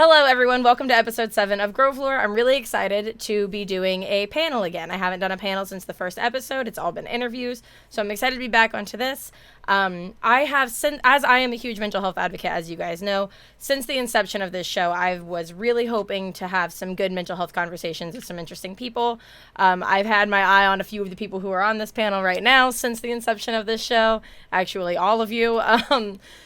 Hello, everyone. Welcome to episode 7 of Grovelore. I'm really excited to be doing a panel again. I haven't done a panel since the first episode. It's all been interviews, so I'm excited to be back onto this. I have, as I am a huge mental health advocate, as you guys know, since the inception of this show, I was really hoping to have some good mental health conversations with some interesting people. I've had my eye on a few of the people who are on this panel right now since the inception of this show, actually all of you.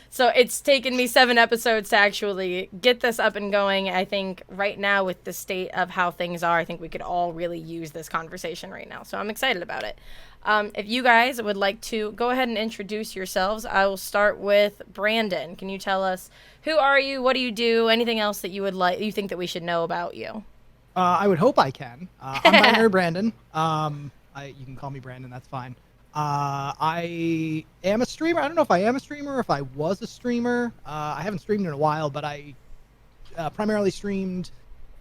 So it's taken me 7 episodes to actually get this up and going. I think right now with the state of how things are, I think we could all really use this conversation right now. So I'm excited about it. If you guys would like to go ahead and introduce yourselves, I will start with Brandon. Can you tell us who are you? What do you do? Anything else that you think that we should know about you? I would hope I can. I'm binary Brandon. You can call me Brandon. That's fine. I am a streamer. I don't know if I am a streamer or if I was a streamer. I haven't streamed in a while, but I primarily streamed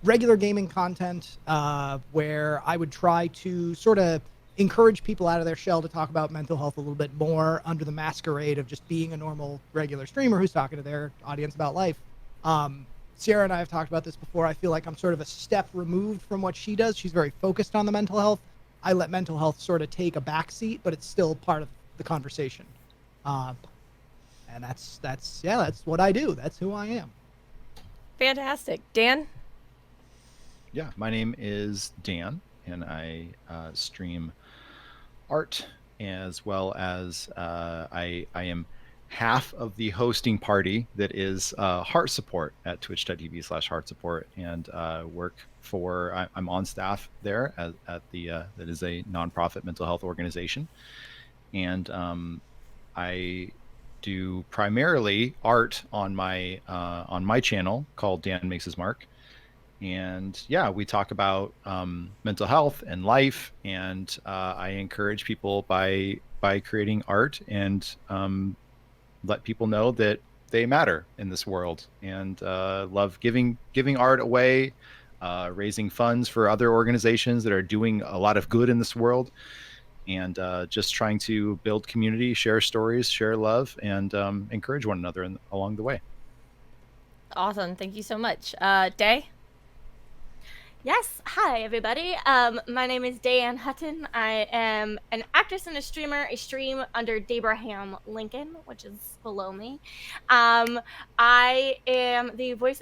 regular gaming content where I would try to sort of encourage people out of their shell to talk about mental health a little bit more under the masquerade of just being a normal regular streamer who's talking to their audience about life. Sierra and I have talked about this before. I feel like I'm sort of a step removed from what she does. She's very focused on the mental health. I let mental health sort of take a backseat, but it's still part of the conversation. And that's what I do. That's who I am. Fantastic. Dan? Yeah, my name is Dan, and I stream art as well as I am half of the hosting party that is Heart Support at twitch.tv/Heart Support, and work for, I'm on staff there at the that is a nonprofit mental health organization, and I do primarily art on my channel called Dan Makes His Mark. And yeah, we talk about mental health and life, and I encourage people by creating art and let people know that they matter in this world, and love giving art away, raising funds for other organizations that are doing a lot of good in this world, and just trying to build community, share stories, share love, and encourage one another along the way. Awesome. Thank you so much. Day? Yes, hi everybody. My name is Dayeanne Hutton. I am an actress and a streamer. I stream under Dabraham Lincoln, which is below me. I'm a voice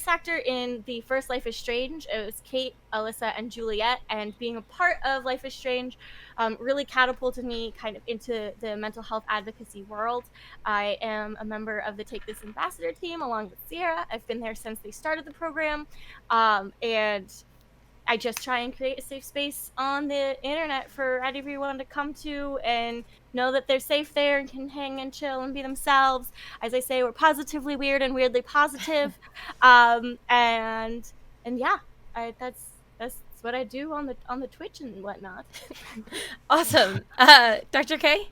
actor in the first Life is Strange. It was Kate, Alyssa, and Juliet, and being a part of Life is Strange really catapulted me kind of into the mental health advocacy world. I am a member of the Take This Ambassador team along with Sierra. I've been there since they started the program, and I just try and create a safe space on the internet for everyone to come to and know that they're safe there and can hang and chill and be themselves. As I say, we're positively weird and weirdly positive. And yeah, that's what I do on the Twitch and whatnot. Awesome. Dr. K?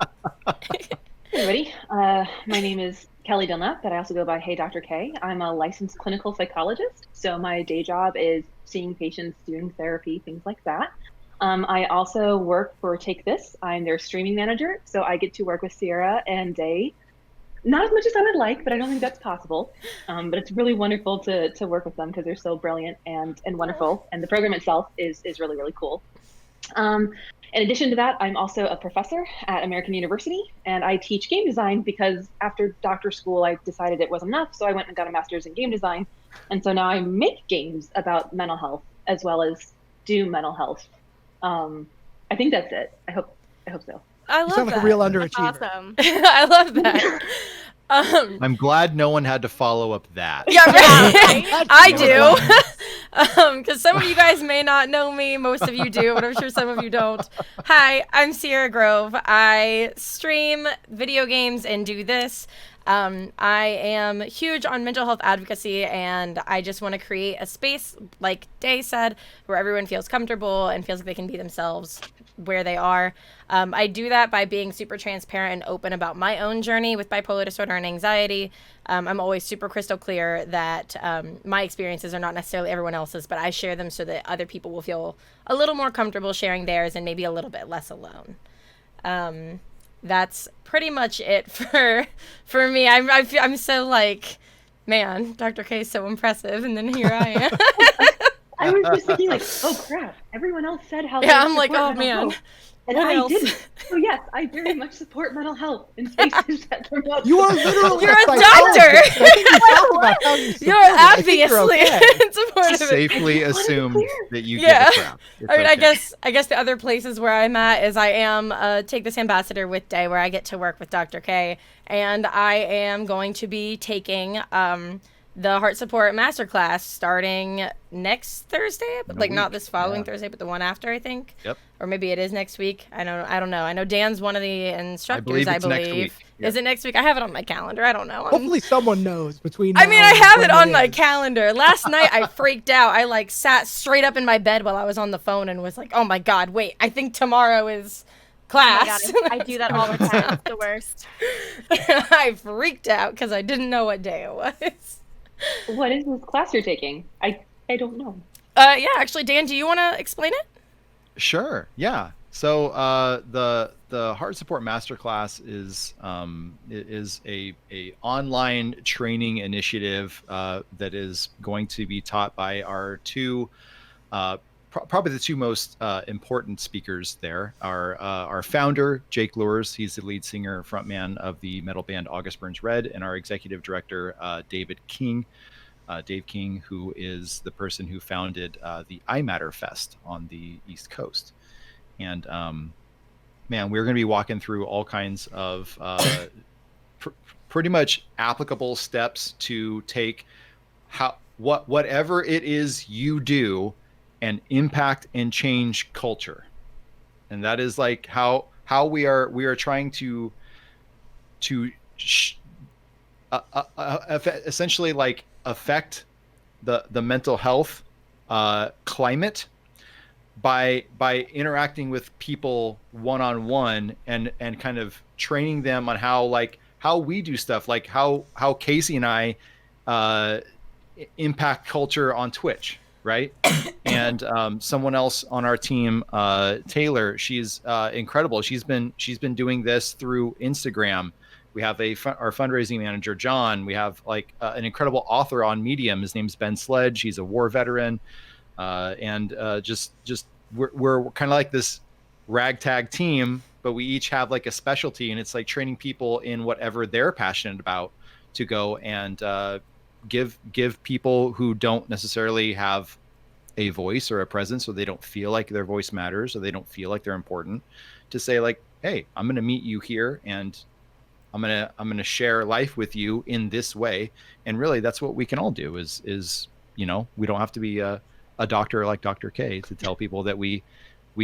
Hey everybody, my name is Kelli Dunlap, but I also go by Hey Dr. K. I'm a licensed clinical psychologist, so my day job is seeing patients, doing therapy, things like that. I also work for Take This. I'm their streaming manager, so I get to work with Sierra and Day. Not as much as I would like, but I don't think that's possible. But it's really wonderful to work with them because they're so brilliant and wonderful, and the program itself is really, really cool. In addition to that, I'm also a professor at American University, and I teach game design because after doctor school, I decided it wasn't enough, so I went and got a master's in game design. And so now I make games about mental health as well as do mental health. I think that's it. I hope so. I love You sound that. like a real underachiever. Awesome. I love that. I'm glad no one had to follow up that. Yeah, right. I do. Because some of you guys may not know me. Most of you do, but I'm sure some of you don't. Hi, I'm Sierra Grove. I stream video games and do this. I am huge on mental health advocacy, and I just want to create a space, like Day said, where everyone feels comfortable and feels like they can be themselves where they are. I do that by being super transparent and open about my own journey with bipolar disorder and anxiety. I'm always super crystal clear that my experiences are not necessarily everyone else's, but I share them so that other people will feel a little more comfortable sharing theirs and maybe a little bit less alone. That's pretty much it for me. I'm so like man, Dr. K is so impressive, and then here I am. I was just thinking, like, oh crap! Everyone else said how. Yeah, they I'm like, support oh mental man. health, and What I else? didn't. So yes, I very much support mental health in spaces that promote. You are literally You're a psychologist. doctor. I think you talked about how you support You're it. I think you're obviously okay. supportive. Safely I just wanted to be assume clear. that you Yeah. give a crap. It's I mean, okay. I guess the other places where I'm at is I am Take This Ambassador with Day, where I get to work with Dr. K, and I am going to be taking the Heart Support Masterclass starting next Thursday, In a like not week, this following yeah. Thursday, but the one after, I think. Yep. Or maybe it is next week. I don't know. I know Dan's one of the instructors. believe it's next week. Yeah. Is it next week? I have it on my calendar. I don't know. Hopefully someone knows between. I mean, now I and have when it on my is. calendar. Last night I freaked out. I like sat straight up in my bed while I was on the phone and was like, "Oh my god, wait! I think tomorrow is Oh my class." God, I do that all the time. It's the worst. I freaked out because I didn't know what day it was. What is this class you're taking? I don't know. Yeah, actually, Dan, do you want to explain it? Sure. Yeah. So the Heart Support Masterclass is a online training initiative that is going to be taught by our two probably the two most important speakers there. Our founder, Jake Lures, he's the lead singer, frontman of the metal band August Burns Red, and our executive director, Dave King, who is the person who founded the I Matter Fest on the East Coast. And man, we're going to be walking through all kinds of pretty much applicable steps to take whatever it is you do and impact and change culture. And that is like how we are trying to essentially like affect the mental health climate by interacting with people one-on-one and kind of training them on how we do stuff, like how Casey and I impact culture on Twitch, right? And someone else on our team, Taylor, she's incredible. She's been doing this through Instagram. We have our fundraising manager, John. We have like an incredible author on Medium. His name's Ben Sledge. He's a war veteran. And we're kind of like this ragtag team, but we each have like a specialty, and it's like training people in whatever they're passionate about to go and give people who don't necessarily have a voice or a presence, or they don't feel like their voice matters, or they don't feel like they're important, to say like, hey, I'm going to meet you here, and I'm going to share life with you in this way. And really that's what we can all do is, you know, we don't have to be a doctor like Dr. K to tell people that we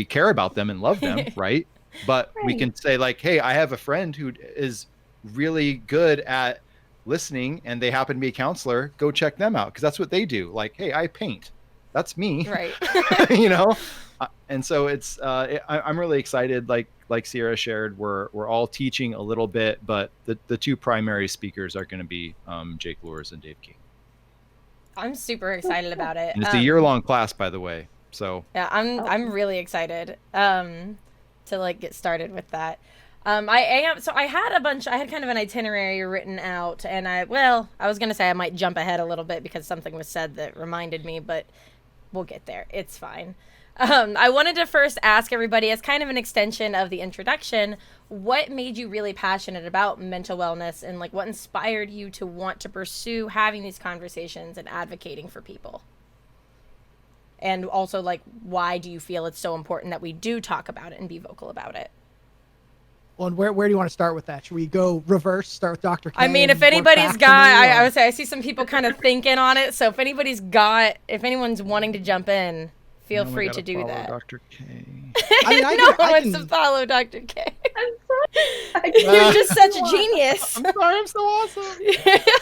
care about them and love them. Right. But we can say like, hey, I have a friend who is really good at listening and they happen to be a counselor. Go check them out. 'Cause that's what they do. Like, hey, I paint. That's me. Right. You know? And so it's, I'm really excited. Like Sierra shared, we're all teaching a little bit, but the two primary speakers are going to be Jake Lures and Dave King. I'm super excited about it. And it's a year-long class, by the way. So yeah, I'm really excited to like get started with that. I had kind of an itinerary written out, and I was gonna say I might jump ahead a little bit because something was said that reminded me, but we'll get there. It's fine. I wanted to first ask everybody, as kind of an extension of the introduction, what made you really passionate about mental wellness, and like what inspired you to want to pursue having these conversations and advocating for people? And also, like, why do you feel it's so important that we do talk about it and be vocal about it? Well, and where do you want to start with that? Should we go reverse, start with Dr. K? I mean, if anybody's got, I would say I see some people kind of thinking on it. So if anyone's wanting to jump in, feel free to do that. Dr. K. I mean, no one wants to follow Dr. K. I'm sorry. You're just such a genius. I'm sorry, I'm so awesome.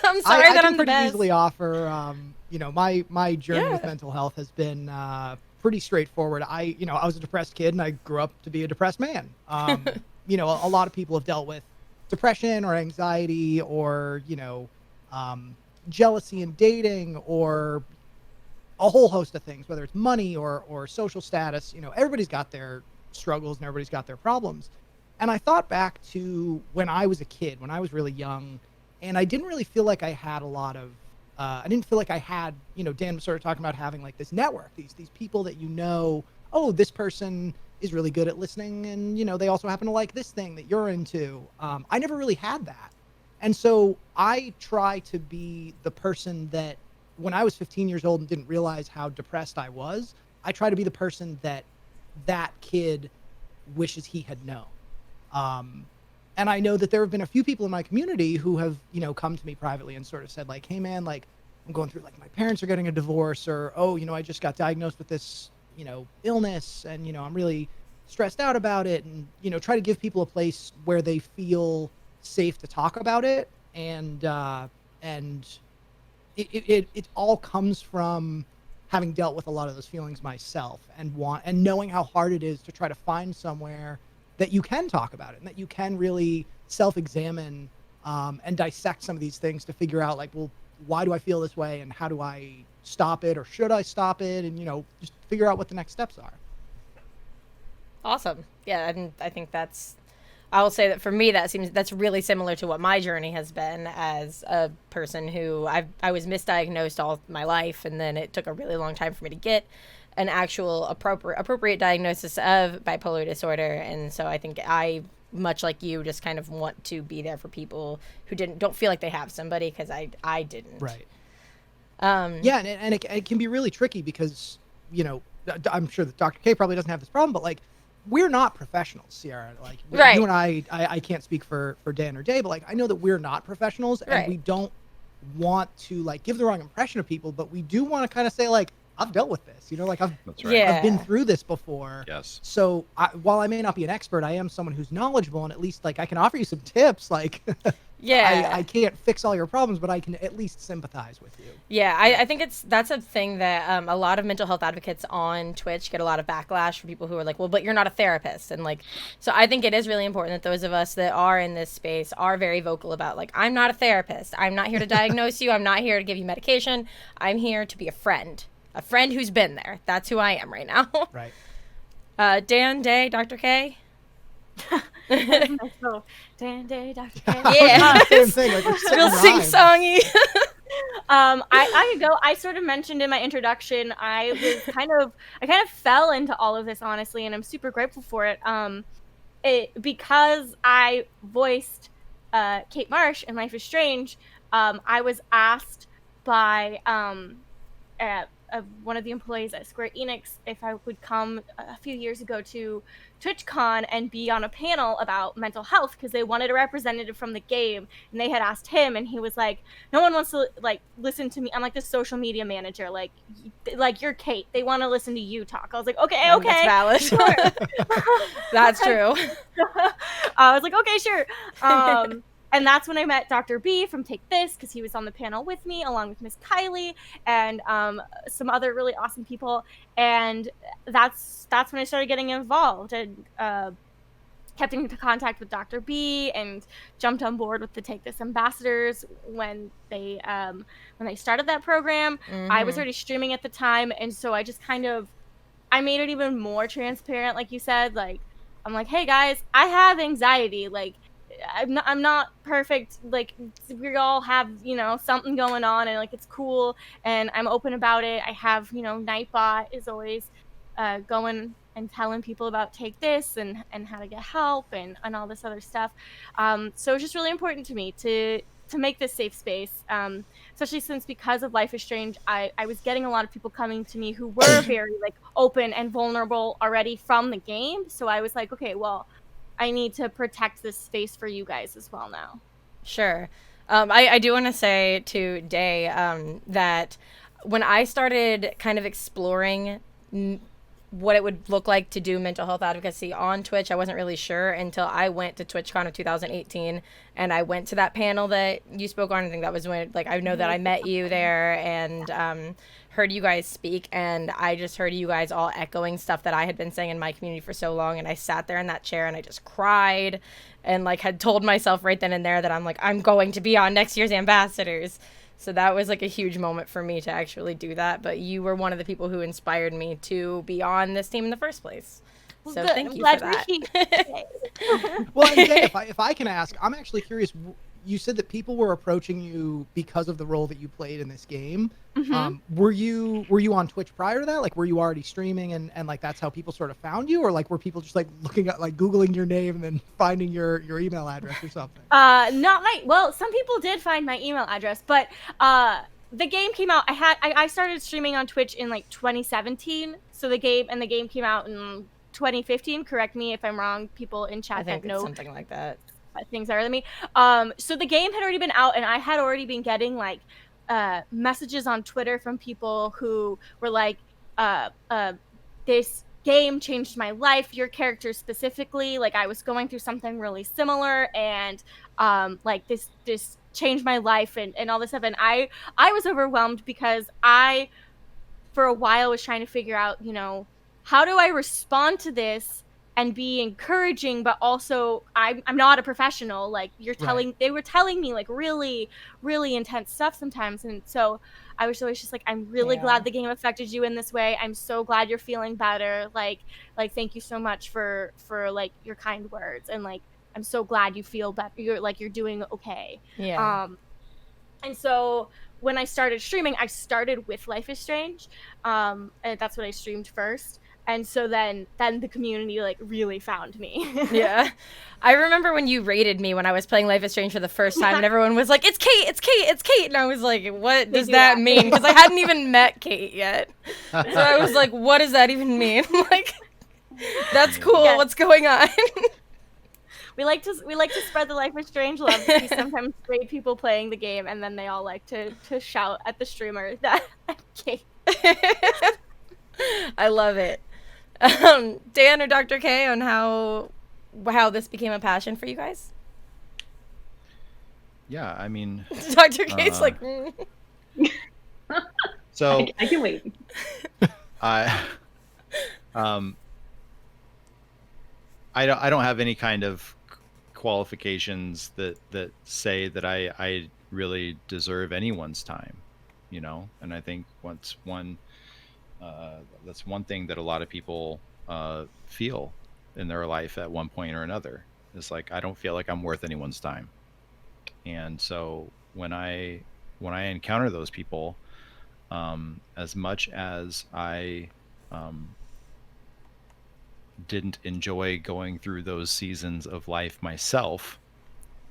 I'm sorry that I'm the best. Easily offer, you know, my journey with mental health has been pretty straightforward. I was a depressed kid, and I grew up to be a depressed man. You know, a lot of people have dealt with depression or anxiety or, you know, jealousy in dating or a whole host of things, whether it's money or social status. You know, everybody's got their struggles and everybody's got their problems. And I thought back to when I was a kid, when I was really young, and I didn't really feel like I had a lot of I didn't feel like I had, Dan was sort of talking about having like this network, these people that oh, this person is really good at listening, and they also happen to like this thing that you're into. I never really had that, and so I try to be the person that when I was 15 years old and didn't realize how depressed I was, I try to be the person that kid wishes he had known. And I know that there have been a few people in my community who have, come to me privately and sort of said like, hey man, like I'm going through, like my parents are getting a divorce, or, oh, I just got diagnosed with this, illness, and, I'm really stressed out about it. And, try to give people a place where they feel safe to talk about it. And it all comes from having dealt with a lot of those feelings myself, and knowing how hard it is to try to find somewhere that you can talk about it and that you can really self-examine and dissect some of these things to figure out like, well, why do I feel this way, and how do I stop it, or should I stop it, and just figure out what the next steps are. Awesome. Yeah, and I think I will say that for me, that's really similar to what my journey has been as a person who I was misdiagnosed all my life, and then it took a really long time for me to get an actual appropriate diagnosis of bipolar disorder. And so I think I, much like you, just kind of want to be there for people who don't feel like they have somebody, because I didn't. Right. Yeah, and it can be really tricky because, I'm sure that Dr. K probably doesn't have this problem, but like, we're not professionals, Sierra. Like, right. You and I can't speak for Dan or Day, but like, I know that we're not professionals, and right. we don't want to like give the wrong impression of people, but we do want to kind of say like, I've dealt with this, like I've been through this before. Yes. So while I may not be an expert, I am someone who's knowledgeable, and at least like I can offer you some tips. Like, yeah, I can't fix all your problems, but I can at least sympathize with you. Yeah, I think that's a thing that a lot of mental health advocates on Twitch get a lot of backlash from people who are like, well, but you're not a therapist. And like, so I think it is really important that those of us that are in this space are very vocal about like, I'm not a therapist. I'm not here to diagnose you. I'm not here to give you medication. I'm here to be a friend who's been there. That's who I am right now. Right. Dan, Day, Dr. K. Dan, Day, Dr. K. Yeah. Same thing. Like, real sing-songy. I could go. I sort of mentioned in my introduction, I kind of fell into all of this, honestly, and I'm super grateful for it. Because I voiced Kate Marsh in Life is Strange, I was asked by one of the employees at Square Enix if I would come a few years ago to TwitchCon and be on a panel about mental health, because they wanted a representative from the game, and they had asked him, and he was like, no one wants to like listen to me. I'm like the social media manager, like you're Kate, they want to listen to you talk. I was like, okay, that's valid. Sure. That's true. I was like, okay, sure. And that's when I met Dr. B from Take This, because he was on the panel with me, along with Miss Kylie and some other really awesome people. And that's when I started getting involved, and kept in contact with Dr. B and jumped on board with the Take This ambassadors when they started that program. Mm-hmm. I was already streaming at the time, and so I just I made it even more transparent, like you said. Like, I'm like, hey guys, I have anxiety. Like, I'm not perfect. Like, we all have, something going on, and like, it's cool, and I'm open about it. I have, Nightbot is always going and telling people about Take This and how to get help and all this other stuff. So it's just really important to me to make this safe space, especially since, because of Life is Strange, I was getting a lot of people coming to me who were very like open and vulnerable already from the game. So I was like, okay, well, I need to protect this space for you guys as well now. Sure. I do want to say to Day that when I started kind of exploring what it would look like to do mental health advocacy on Twitch, I wasn't really sure until I went to TwitchCon of 2018, and I went to that panel that you spoke on. I think that was when, like, I know that I met you there and heard you guys speak, and I just heard you guys all echoing stuff that I had been saying in my community for so long, and I sat there in that chair and I just cried and like had told myself right then and there that I'm going to be on next year's ambassadors. So that was like a huge moment for me to actually do that. But you were one of the people who inspired me to be on this team in the first place. So good. thank you for that. Well, and Jay, if I can ask, I'm actually curious, you said that people were approaching you because of the role that you played in this game. Mhm. Were you on Twitch prior to that? Like, were you already streaming and like that's how people sort of found you, or like were people just like looking at like Googling your name and then finding your email address or something? Not my, well, some people did find my email address, but the game came out. I started streaming on Twitch in like 2017. So the game came out in 2015. Correct me if I'm wrong, people in chat I think that it's know something like that. things better than me. So the game had already been out, and I had already been getting like messages on Twitter from people who were like, this game changed my life, your character specifically. Like, I was going through something really similar, and like this changed my life, and all this stuff. And I was overwhelmed because I, for a while, was trying to figure out, you know, how do I respond to this and be encouraging, but also I'm not a professional. Like, they were telling me like really, really intense stuff sometimes. And so I was always just like, I'm really glad the game affected you in this way. I'm so glad you're feeling better. Like thank you so much for like your kind words. And like, I'm so glad you feel better. You're doing okay. Yeah. And so when I started streaming, I started with Life is Strange. And that's what I streamed first. And so then the community like really found me. Yeah. I remember when you rated me when I was playing Life is Strange for the first time, and everyone was like, it's Kate, it's Kate, it's Kate. And I was like, what does that mean? Because I hadn't even met Kate yet. So I was like, what does that even mean? Like, that's cool. Yeah. What's going on? We like to spread the Life is Strange love. We sometimes rate people playing the game, and then they all like to shout at the streamer that I'm Kate. I love it. Dan or Dr. K on how this became a passion for you guys? Yeah, I mean, Dr. K's like, so I can wait. I don't have any kind of qualifications that say that I really deserve anyone's time, you know. And I think that's one thing that a lot of people feel in their life at one point or another. It's like, I don't feel like I'm worth anyone's time. And so when I encounter those people, as much as I didn't enjoy going through those seasons of life myself,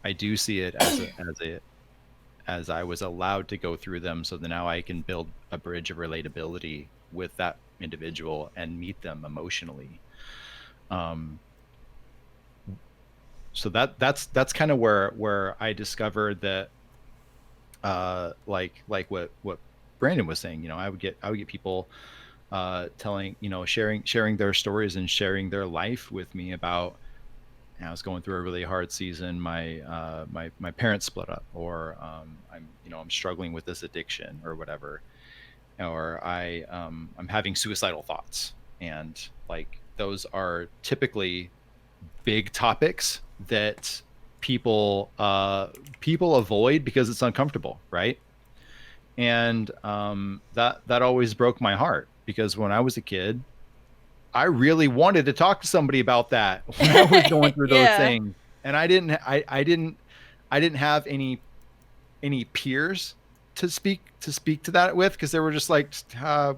I do see it as I was allowed to go through them, so that now I can build a bridge of relatability with that individual and meet them emotionally. So that's kind of where I discovered that, like what Brandon was saying, you know, I would get people telling, you know, sharing their stories and sharing their life with me about, I was going through a really hard season. My parents split up, or I'm struggling with this addiction or whatever, or I'm having suicidal thoughts, and like those are typically big topics that people avoid because it's uncomfortable, right? And that always broke my heart, because when I was a kid, I really wanted to talk to somebody about that when I was going through those things, and I didn't have any peers to speak to that with, because they were just like,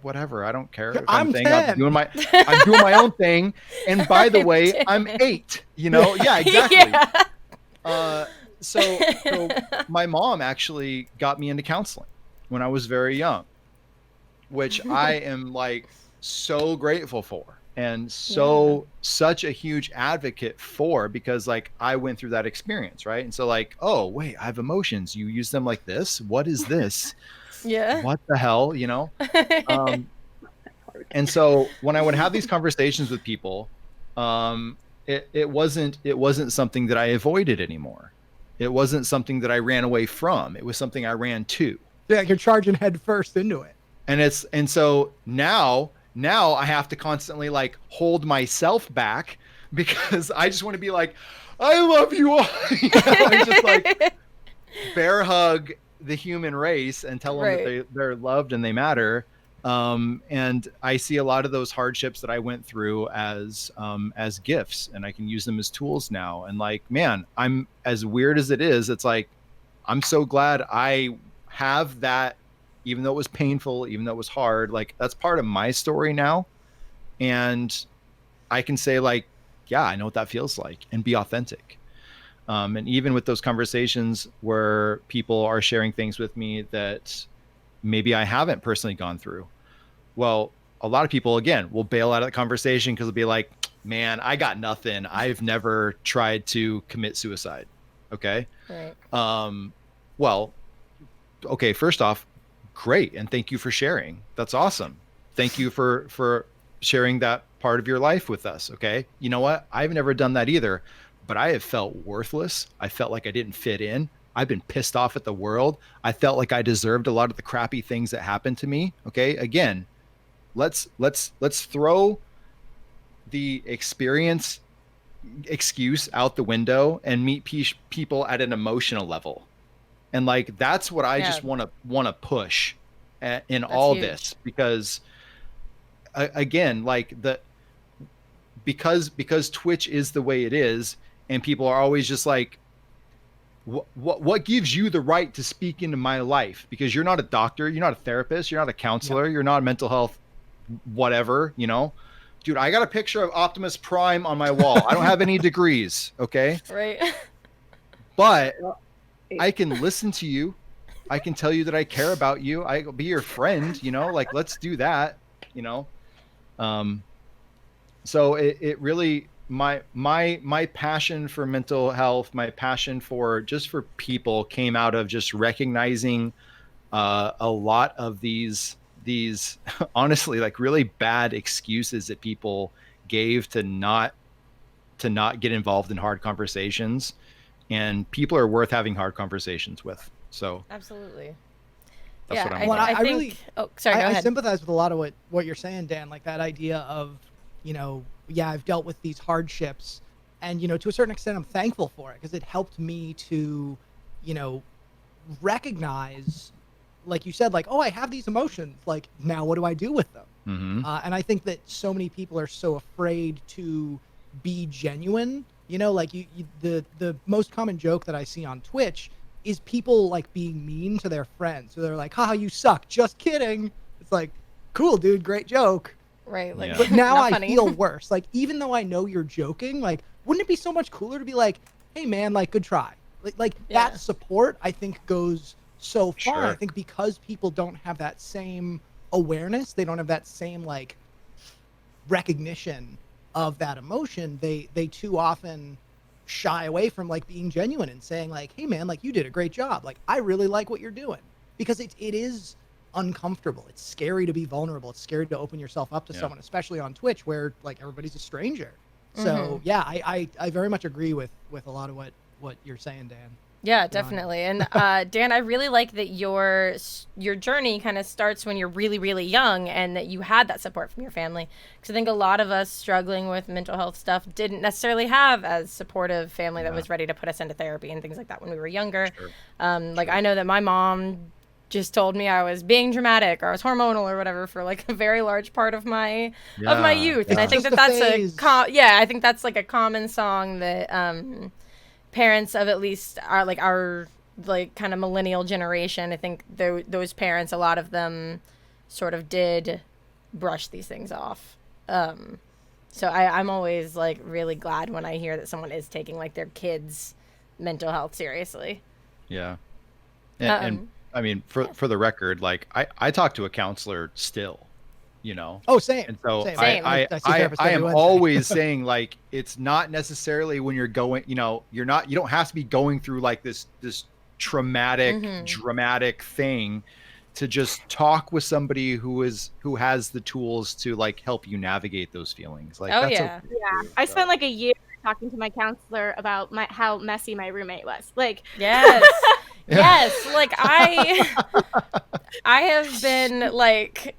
whatever, I don't care. I'm 10. I'm doing my own thing, and by the way, I'm 8. You know, yeah, exactly. Yeah. So my mom actually got me into counseling when I was very young, which I am like so grateful for, and such a huge advocate for, because like I went through that experience, right? And so like, oh wait, I have emotions, you use them like this, what is this? Yeah, what the hell, you know? And so when I would have these conversations with people, it wasn't something that I avoided anymore. It wasn't something that I ran away from. It was something I ran to. Yeah, you're charging head first into it. And so now I have to constantly like hold myself back, because I just want to be like, I love you all. You know, and just like bear hug the human race and tell them that they're loved and they matter. And I see a lot of those hardships that I went through as gifts, and I can use them as tools now. And like, man, I'm, as weird as it is, it's like I'm so glad I have that, even though it was painful, even though it was hard, like that's part of my story now. And I can say like, yeah, I know what that feels like, and be authentic. And even with those conversations where people are sharing things with me that maybe I haven't personally gone through. Well, a lot of people, again, will bail out of the conversation because they'll be like, man, I got nothing. I've never tried to commit suicide. Okay. Right. Well, okay. First off, great. And thank you for sharing. That's awesome. Thank you for sharing that part of your life with us. Okay. You know what? I've never done that either, but I have felt worthless. I felt like I didn't fit in. I've been pissed off at the world. I felt like I deserved a lot of the crappy things that happened to me. Okay. Again, let's throw the experience excuse out the window and meet people at an emotional level. And like, that's what I just want to push in all huge. this, because again, like because Twitch is the way it is, and people are always just like, what gives you the right to speak into my life? Because you're not a doctor, you're not a therapist, you're not a counselor, you're not a mental health whatever, you know. Dude, I got a picture of Optimus Prime on my wall. I don't have any degrees, okay? Right. But I can listen to you. I can tell you that I care about you. I'll be your friend, you know, like, let's do that, you know? So it really, my passion for mental health, my passion for just for people came out of just recognizing a lot of these honestly like really bad excuses that people gave to not get involved in hard conversations, and people are worth having hard conversations with. So Absolutely. that's what I'm Well, about. I think, really, oh, sorry, go I ahead. sympathize with a lot of what you're saying, Dan. Like that idea of, you know, yeah, I've dealt with these hardships, and you know, to a certain extent, I'm thankful for it because it helped me to, you know, recognize, like you said, like, oh, I have these emotions. Like, now what do I do with them? Mm-hmm. And I think that so many people are so afraid to be genuine. You know, like the most common joke that I see on Twitch is people like being mean to their friends. So they're like, haha, you suck. Just kidding. It's like, cool, dude. Great joke. Right. Like, Yeah. But now not I funny. feel worse. Like, even though I know you're joking, like, wouldn't it be so much cooler to be like, hey, man, like, good try. Like Yeah. that support, I think, goes so far. Sure. I think because people don't have that same awareness, they don't have that same, like, recognition of that emotion, they too often shy away from, like, being genuine and saying, like, hey, man, like, you did a great job. Like, I really like what you're doing. Because it is uncomfortable. It's scary to be vulnerable. It's scary to open yourself up to Yeah. someone, especially on Twitch where like everybody's a stranger. So Mhm. yeah, I very much agree with a lot of what you're saying, Dan. Yeah, definitely. And Dan, I really like that your journey kind of starts when you're really, really young, and that you had that support from your family. Because I think a lot of us struggling with mental health stuff didn't necessarily have as supportive family that Yeah. was ready to put us into therapy and things like that when we were younger. Sure. Like Sure. I know that my mom just told me I was being dramatic or I was hormonal or whatever for like a very large part of my youth. And Yeah. I think Just that a that's phase. I think that's like a common song that parents of at least our like kind of millennial generation, I think those parents, a lot of them sort of did brush these things off. So I'm always like really glad when I hear that someone is taking like their kids' mental health seriously. Yeah. And I mean, for the record, like I talk to a counselor still, you know. Oh, same. And so Same. Same. I see therapists am every Wednesday. always saying, like, it's not necessarily when you're going, you know, you don't have to be going through like this traumatic, dramatic thing to just talk with somebody who has the tools to like help you navigate those feelings. Like, Oh, that's yeah. okay, Yeah, too, I so. spent like a year talking to my counselor about how messy my roommate was. Like, Yes. Yeah. Yes. Like I have been like,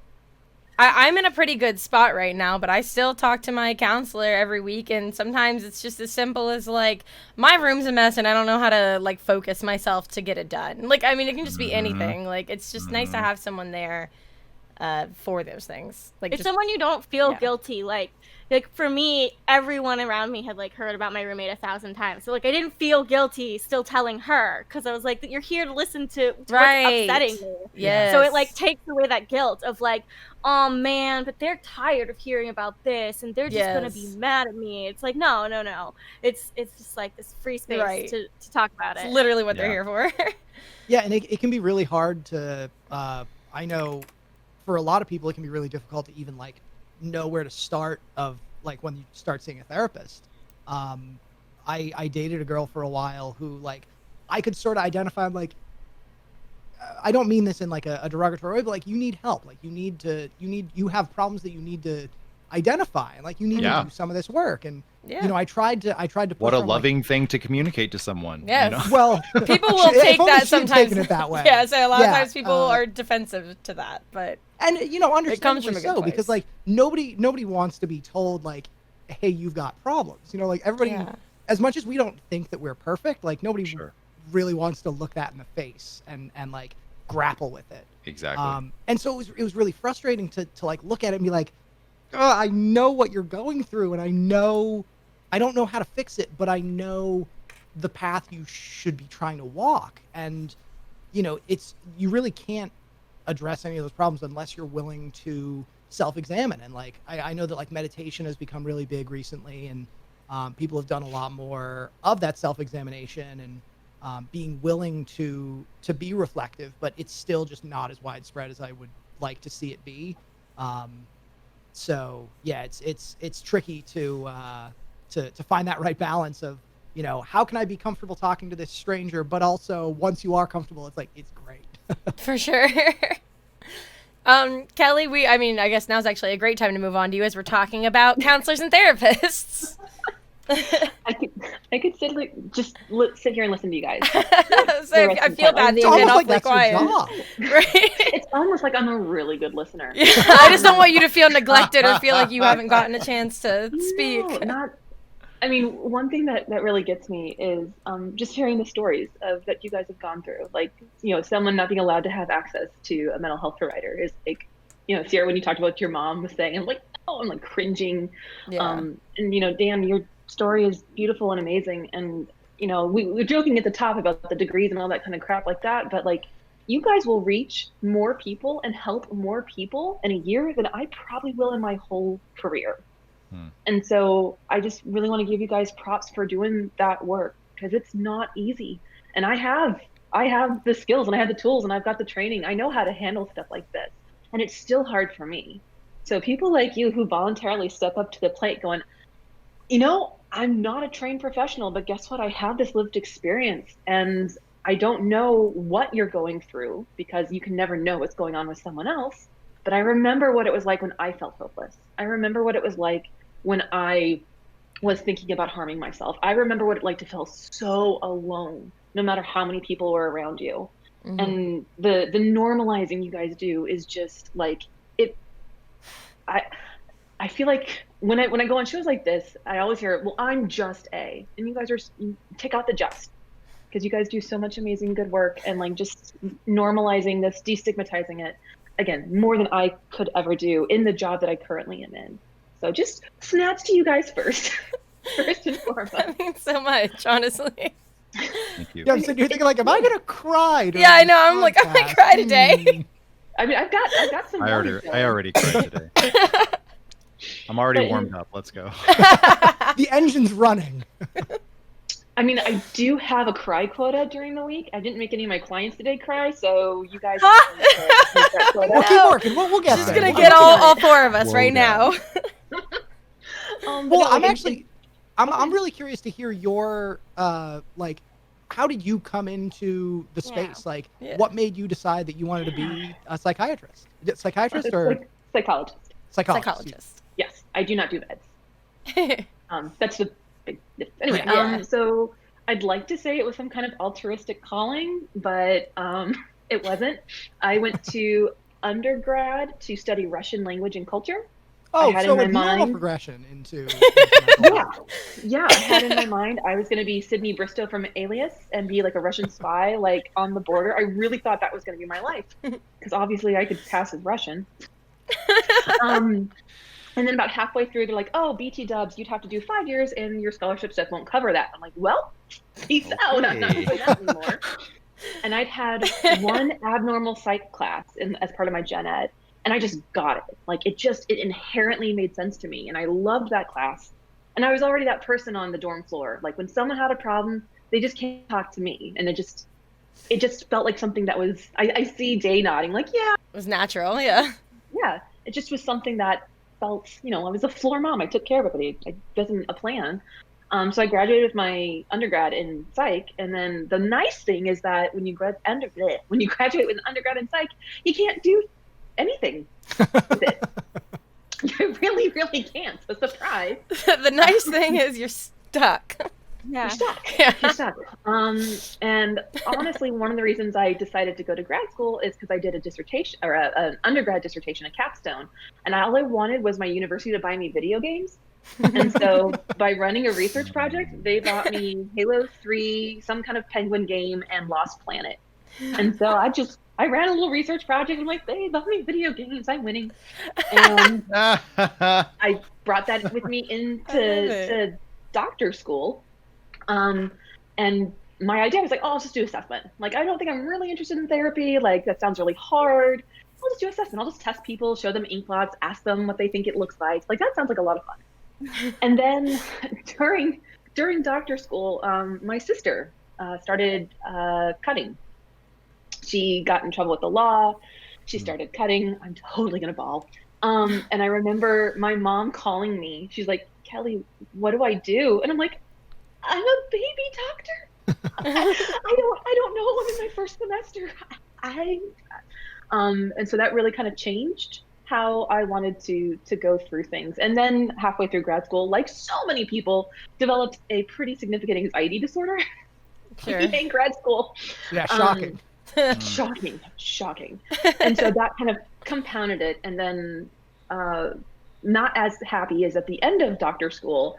I'm in a pretty good spot right now, but I still talk to my counselor every week, and sometimes it's just as simple as like, my room's a mess and I don't know how to like focus myself to get it done. Like, I mean, it can just be anything. Like, it's just nice to have someone there for those things. Like, It's just, someone you don't feel yeah. guilty. Like for me, everyone around me had like heard about my roommate 1,000 times. So like I didn't feel guilty still telling her because I was like, you're here to listen to Right. what's upsetting me. Yes. So it like takes away that guilt of like, oh man, but they're tired of hearing about this and they're just gonna be Yes. mad at me. It's like no. It's just like this free space Right. to talk about it. It's literally what they're Yeah. here for. Yeah, and it can be really hard to. I know, for a lot of people, it can be really difficult to even like know where to start of like when you start seeing a therapist. I dated a girl for a while who like I could sort of identify like. I don't mean this in like a derogatory way, but like you need help. Like you have problems that you need to identify, and like you need Yeah. to do some of this work. And Yeah. you know, I tried to. Push What a her, I'm like, loving thing to communicate to someone. Yes. You know? well, People will if take only that she'd sometimes. taken it that way. Yeah, so a lot of Yeah, times people are defensive to that, but and you know, understandably from a good so, because place. like nobody wants to be told like, hey, you've got problems. You know, like everybody, Yeah. as much as we don't think that we're perfect, like nobody Sure. really wants to look that in the face and like grapple with it. Exactly. And so it was really frustrating to like look at it and be like, oh, I know what you're going through, and I don't know how to fix it, but I know the path you should be trying to walk. And you know, you really can't address any of those problems unless you're willing to self-examine. And like I know that like meditation has become really big recently, and people have done a lot more of that self-examination and being willing to be reflective, but it's still just not as widespread as I would like to see it be. So yeah, it's tricky to find that right balance of, you know, how can I be comfortable talking to this stranger, but also once you are comfortable, it's like, it's great. for sure. Kelli, I guess now's actually a great time to move on to you as we're talking about counselors and therapists. I could sit here and listen to you guys. So The rest I of the feel time. bad that It's you've been almost like awfully that's quiet. your job. Right? It's almost like I'm a really good listener. Yeah, I just don't want you to feel neglected or feel like you haven't gotten a chance to speak. No, I mean, one thing that really gets me is just hearing the stories that you guys have gone through. Like, you know, someone not being allowed to have access to a mental health provider is like, you know, Sierra, when you talked about your mom was saying, I'm like, oh, I'm like cringing. Yeah. And, you know, Dan, your story is beautiful and amazing. And, you know, we were joking at the top about the degrees and all that kind of crap like that. But like, you guys will reach more people and help more people in a year than I probably will in my whole career. And so I just really want to give you guys props for doing that work, because it's not easy. And I have the skills and I have the tools and I've got the training. I know how to handle stuff like this, and it's still hard for me. So people like you who voluntarily step up to the plate going, you know, I'm not a trained professional, but guess what? I have this lived experience, and I don't know what you're going through, because you can never know what's going on with someone else. But I remember what it was like when I felt hopeless. I remember what it was like when I was thinking about harming myself. I remember what it like to feel so alone, no matter how many people were around you. Mm-hmm. And the normalizing you guys do is just like it. I feel like when I go on shows like this, I always hear, well, I'm just A, and you guys you take out the just, because you guys do so much amazing good work, and like just normalizing this, destigmatizing it, again, more than I could ever do in the job that I currently am in. So just snaps to you guys first and foremost. That means so much, honestly. Thank you. Yeah, I'm sitting here thinking like, am I gonna cry? Yeah, I know. I'm like, I might cry today. I mean, I've got some. I already cried today. I'm already warmed up. Let's go. The engine's running. I mean, I do have a cry quota during the week. I didn't make any of my clients today cry, so you guys We'll keep working. We'll get She's there. gonna get all four of us right now. Well, I'm really curious to hear your like, how did you come into the space? Like, what made you decide that you wanted to be a psychiatrist? Psychiatrist or psychologist? Psychologist. Yes, I do not do meds. That's the big anyway. So I'd like to say it was some kind of altruistic calling, but it wasn't. I went to undergrad to study Russian language and culture. Oh, had so in a my normal mind, progression into mental yeah, health. yeah, I had in my mind I was going to be Sydney Bristow from Alias and be like a Russian spy, like on the border. I really thought that was going to be my life because obviously I could pass as Russian. Um, and then about halfway through, they're like, "Oh, BT Dubs, you'd have to do 5 years, and your scholarship stuff won't cover that." I'm like, "Well, peace out. I'm not Okay. doing that anymore." And I'd had one abnormal psych class as part of my gen ed, and I just got it. Like it inherently made sense to me, and I loved that class. And I was already that person on the dorm floor. Like when someone had a problem, they just came to talk to me, and it just felt like something that was. I see Day nodding, like yeah, It was natural, yeah. yeah. It just was something that felt, I was a floor mom. I took care of everybody. It wasn't a plan. So I graduated with my undergrad in psych, and then the nice thing is that when you graduate with an undergrad in psych, you can't do anything with it. You really, really can't. So surprise. The nice thing is you're stuck. Yeah. You're stuck. Yeah. You're stuck. And honestly, one of the reasons I decided to go to grad school is because I did a dissertation or an undergrad dissertation, a capstone, and all I wanted was my university to buy me video games. And so by running a research project, they bought me Halo 3, some kind of Penguin game, and Lost Planet. And so I ran a little research project. I'm like, they bought me video games. I'm winning. And I brought that with me into doctor school. And my idea was like, oh, I'll just do assessment. Like, I don't think I'm really interested in therapy. Like, that sounds really hard. I'll just do assessment. I'll just test people, show them ink blots, ask them what they think it looks like. Like, that sounds like a lot of fun. And then during doctor school, my sister started cutting. She got in trouble with the law. She started cutting. I'm totally gonna bawl. And I remember my mom calling me. She's like, Kelli, what do I do? And I'm like, I'm a baby doctor. I don't know. I'm in my first semester. And so that really kind of changed how I wanted to go through things. And then halfway through grad school, like so many people, developed a pretty significant anxiety disorder. Sure. In grad school. Yeah, shocking. Shocking. And so that kind of compounded it. And then not as happy as at the end of doctor school,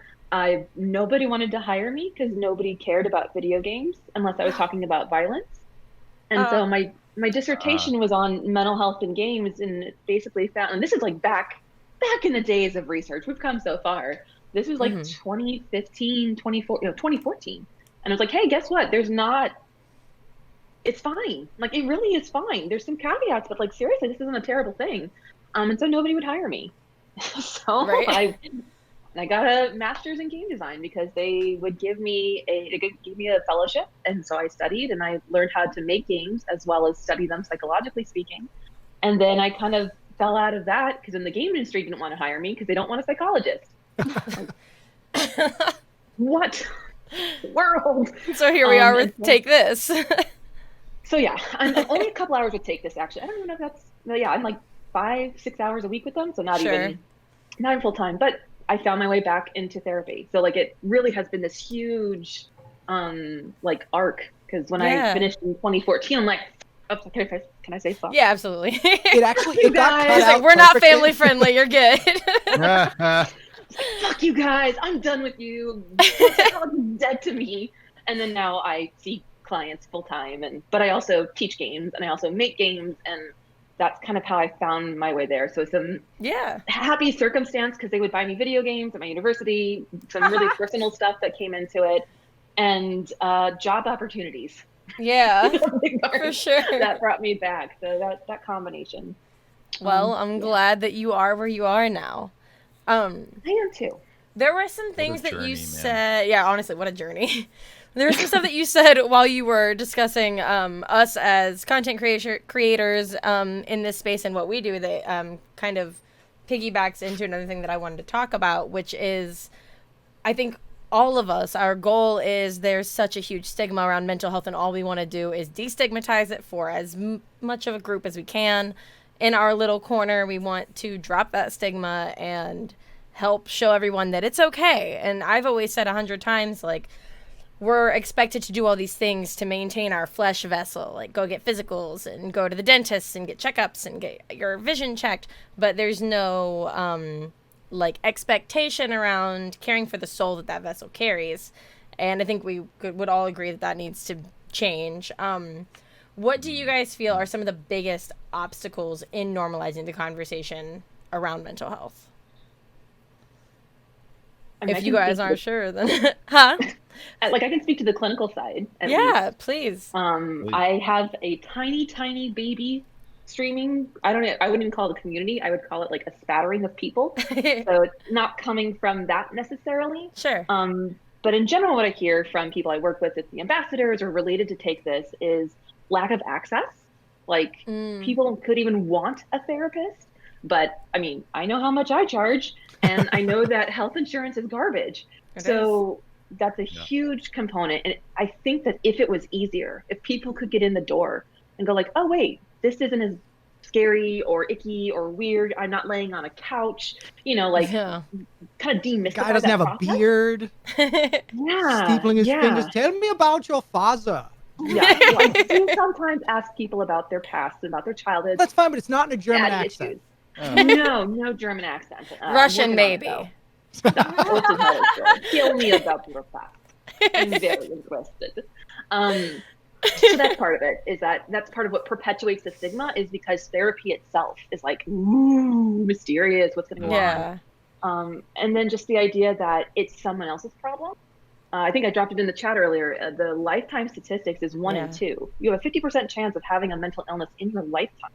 nobody wanted to hire me because nobody cared about video games unless I was talking about violence. And so my dissertation was on mental health in games, and it basically found, and this is like back in the days of research. We've come so far. This was like 2014. And I was like, hey, guess what? It's fine. Like, it really is fine. There's some caveats, but like, seriously, this isn't a terrible thing. And so nobody would hire me. So right. I got a master's in game design because they would give me a fellowship. And so I studied and I learned how to make games as well as study them psychologically speaking. And then I kind of fell out of that because in the game industry didn't want to hire me because they don't want a psychologist. What world? So here we are with Take This. So yeah, I'm only a couple hours with Take This actually. I don't even know if I'm like 5-6 hours a week with them. So not even full time, but I found my way back into therapy. So like it really has been this huge like arc because when I finished in 2014, I'm like, oh, can I say fuck? Yeah, absolutely. It actually it got cut out we're not perfectly. family friendly. You're good. Fuck you guys. I'm done with you. Psychology's dead to me. And then now I see clients full time, but I also teach games and I also make games, and that's kind of how I found my way there. So some happy circumstance because they would buy me video games at my university, some really personal stuff that came into it, and job opportunities. Yeah, for sure. That brought me back. So that combination. Well, I'm glad that you are where you are now. I am too. There were some things that you said. Yeah, honestly, what a journey. There was some stuff that you said while you were discussing us as content creators in this space and what we do that kind of piggybacks into another thing that I wanted to talk about, which is, I think all of us, our goal is there's such a huge stigma around mental health, and all we want to do is destigmatize it for as much of a group as we can. In our little corner, we want to drop that stigma and help show everyone that it's okay. And I've always said 100 times, like, we're expected to do all these things to maintain our flesh vessel, like go get physicals and go to the dentist and get checkups and get your vision checked. But there's no like expectation around caring for the soul that vessel carries. And I think we would all agree that needs to change. What do you guys feel are some of the biggest obstacles in normalizing the conversation around mental health? I mean, If you guys aren't sure, then huh? Like, I can speak to the clinical side. Yeah, Least. please. I have a tiny baby streaming. I wouldn't even call it a community. I would call it like a spattering of people. So it's not coming from that necessarily. Sure. But in general, what I hear from people I work with, the ambassadors or related to take this, is lack of access. Like, people could even want a therapist, but I mean, I know how much I charge, and I know that health insurance is garbage. So that's a huge component. And I think that if it was easier, if people could get in the door and go like, oh, wait, this isn't as scary or icky or weird. I'm not laying on a couch, like kind of demystify Guy doesn't have a beard. Steepling his fingers. Tell me about your father. Yeah. I do sometimes ask people about their past and about their childhood. That's fine, but it's not in a German accent. No German accent. Russian, maybe. Tell me about your past. I'm very interested. So that's part of it, is that's part of what perpetuates the stigma, is because therapy itself is like, ooh, mysterious, what's going to go on. And then just the idea that it's someone else's problem. I think I dropped it in the chat earlier. The lifetime statistics is 1 in 2. You have a 50% chance of having a mental illness in your lifetime.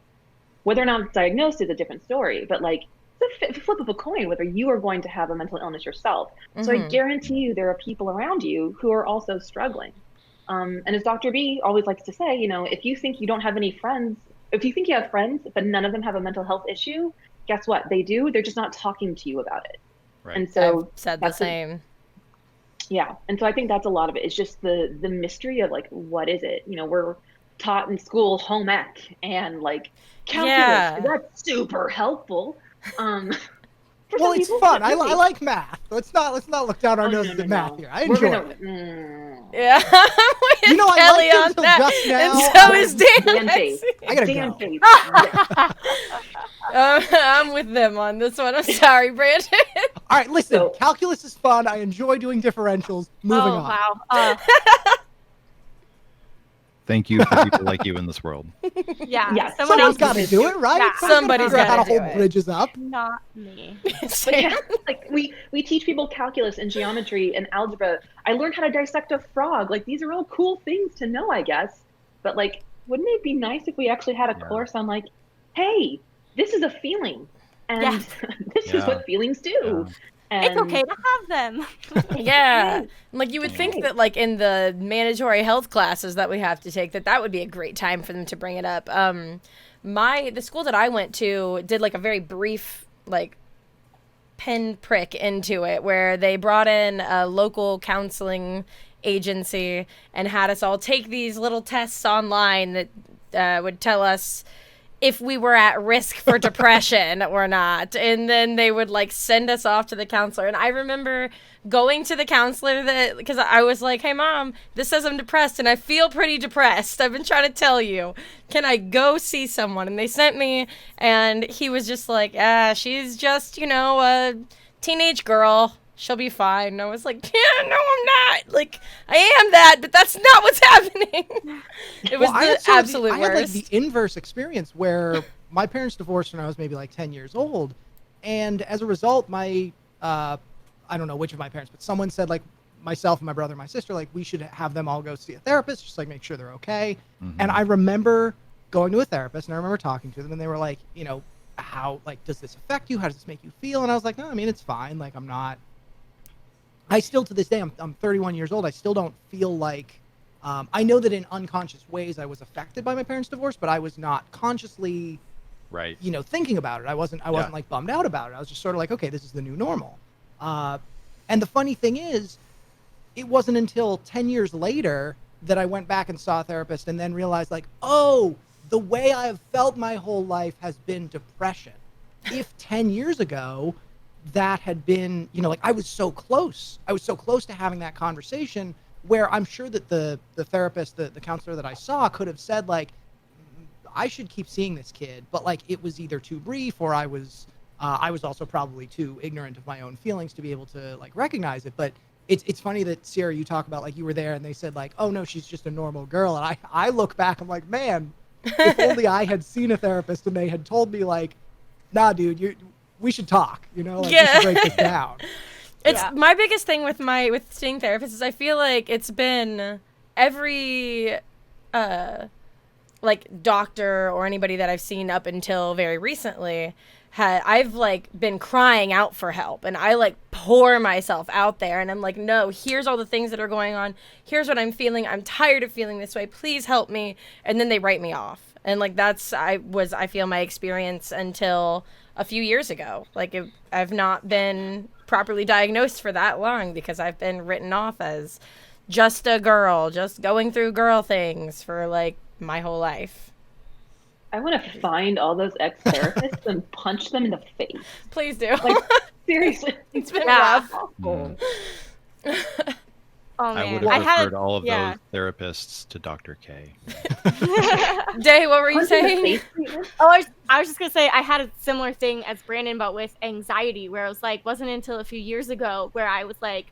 Whether or not it's diagnosed is a different story, but like, it's a flip of a coin whether you are going to have a mental illness yourself. So I guarantee you there are people around you who are also struggling. And as Dr. B always likes to say, if you think you don't have any friends, if you think you have friends, but none of them have a mental health issue, guess what? They do. They're just not talking to you about it. Right. And so I've said the same. And so I think that's a lot of it. It's just the mystery of like, what is it? We're taught in school home ec and like calculus. That's super helpful. Well, it's fun. I like math. Let's not look down our noses at math here. I enjoy it. Yeah. I Kelli liked it until just now. And so is Dan. I gotta go. I'm with them on this one. I'm sorry, Brandon. All right, listen. Calculus is fun. I enjoy doing differentials. Moving on. Wow. Thank you for people like you in this world. Yeah. Someone's got to do it, right? Yeah. Somebody's got to how to hold bridges up. Not me. Like we teach people calculus and geometry and algebra. I learned how to dissect a frog. Like, these are all cool things to know, I guess. But like, wouldn't it be nice if we actually had a course on like, hey, this is a feeling, and this is what feelings do. And it's okay to have them. Like, you would think that like in the mandatory health classes that we have to take, that would be a great time for them to bring it up. The school that I went to did like a very brief like pinprick into it, where they brought in a local counseling agency and had us all take these little tests online that would tell us if we were at risk for depression or not. And then they would like send us off to the counselor. And I remember going to the counselor because I was like, hey mom, this says I'm depressed and I feel pretty depressed. I've been trying to tell you, can I go see someone? And they sent me, and he was just like, she's just, a teenage girl. She'll be fine. And I was like, yeah, no, I'm not. Like, I am that, but that's not what's happening. It was the absolute worst. I had like the inverse experience where my parents divorced when I was maybe like 10 years old. And as a result, my, I don't know which of my parents, but someone said like myself and my brother and my sister, like we should have them all go see a therapist, just like make sure they're okay. And I remember going to a therapist and I remember talking to them and they were like, how, like, does this affect you? How does this make you feel? And I was like, no, I mean, it's fine. Like, I still, to this day, I'm 31 years old. I still don't feel like, I know that in unconscious ways I was affected by my parents' divorce, but I was not consciously, thinking about it. I wasn't like bummed out about it. I was just sort of like, okay, this is the new normal. And the funny thing is, it wasn't until 10 years later that I went back and saw a therapist and then realized like, oh, the way I have felt my whole life has been depression. If 10 years ago, that had been, like I was so close to having that conversation where I'm sure that the therapist, the counselor that I saw could have said like, I should keep seeing this kid, but like it was either too brief or I was, I was also probably too ignorant of my own feelings to be able to like recognize it. But it's funny that Sierra, you talk about like you were there and they said like, oh no, she's just a normal girl. And I look back, I'm like, man, if only I had seen a therapist and they had told me like, nah, dude, we should talk, you know, like we should break this down. It's my biggest thing with seeing therapists is I feel like it's been every like doctor or anybody that I've seen up until very recently I've like been crying out for help, and I like pour myself out there and I'm like, no, here's all the things that are going on. Here's what I'm feeling. I'm tired of feeling this way. Please help me. And then they write me off. And like I feel my experience until a few years ago. Like I've not been properly diagnosed for that long because I've been written off as just a girl, just going through girl things for like my whole life. I want to find all those ex-therapists and punch them in the face. Please do. Like, seriously. It's been rough. Oh, I man. would have referred all of those therapists to Dr. K. Day, what were you saying? Oh, I was just going to say I had a similar thing as Brandon, but with anxiety, where I was like, wasn't until a few years ago where I was like,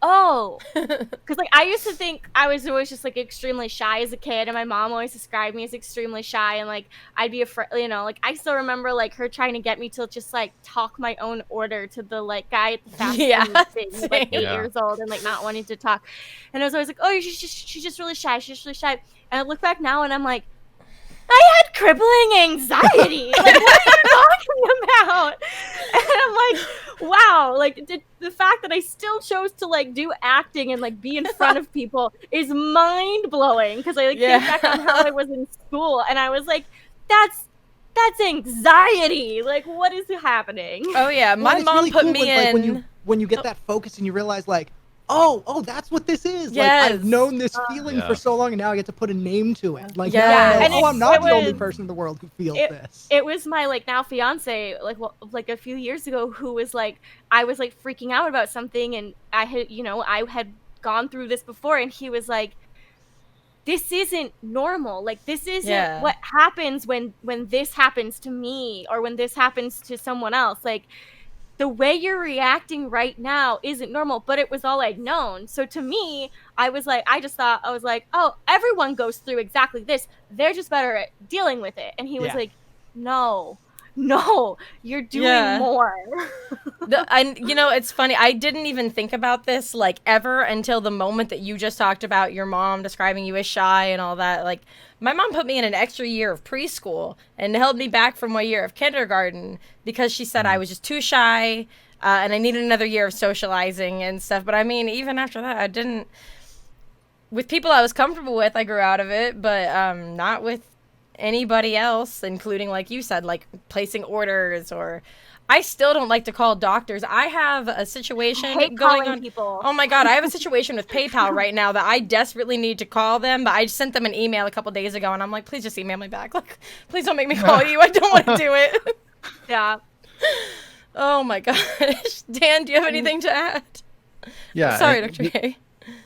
oh, because like I used to think I was always just like extremely shy as a kid, and my mom always described me as extremely shy, and like I'd be afraid, you know, like I still remember like her trying to get me to just like talk my own order to the like guy at the fast food thing, like 8 years old, and like not wanting to talk, and I was always like, oh, she's just really shy, and I look back now and I'm like, I had crippling anxiety. Like, what are you talking about? And I'm like, wow, like the fact that I still chose to like do acting and like be in front of people is mind blowing. Because I like think back on how I was in school, and I was like, that's anxiety. Like, what is happening? Oh yeah, my mom really put cool me when, in. like, when you get that focus and you realize like, oh, that's what this is. Yes. Like I've known this feeling for so long, and now I get to put a name to it. Like, and I'm not the only person in the world who feels this. It was my like now fiance, like a few years ago, who was like, I was like freaking out about something, and I had gone through this before, and he was like, this isn't normal. Like, this isn't what happens when this happens to me or when this happens to someone else. Like, the way you're reacting right now isn't normal, but it was all I'd known. So to me, I was like, oh, everyone goes through exactly this. They're just better at dealing with it. And he was like, no, you're doing more. And you know, it's funny. I didn't even think about this like ever until the moment that you just talked about your mom describing you as shy and all that. Like, my mom put me in an extra year of preschool and held me back from my year of kindergarten because she said I was just too shy and I needed another year of socializing and stuff. But I mean, even after that, I didn't. With people I was comfortable with, I grew out of it, but not with anybody else, including, like you said, like placing orders, or I still don't like to call doctors. I have a situation going on. People. Oh my God, I have a situation with PayPal right now that I desperately need to call them, but I just sent them an email a couple days ago, and I'm like, please just email me back. Like, please don't make me call you. I don't want to do it. Yeah. Oh my gosh. Dan, do you have anything to add? Yeah. Sorry, Dr. K.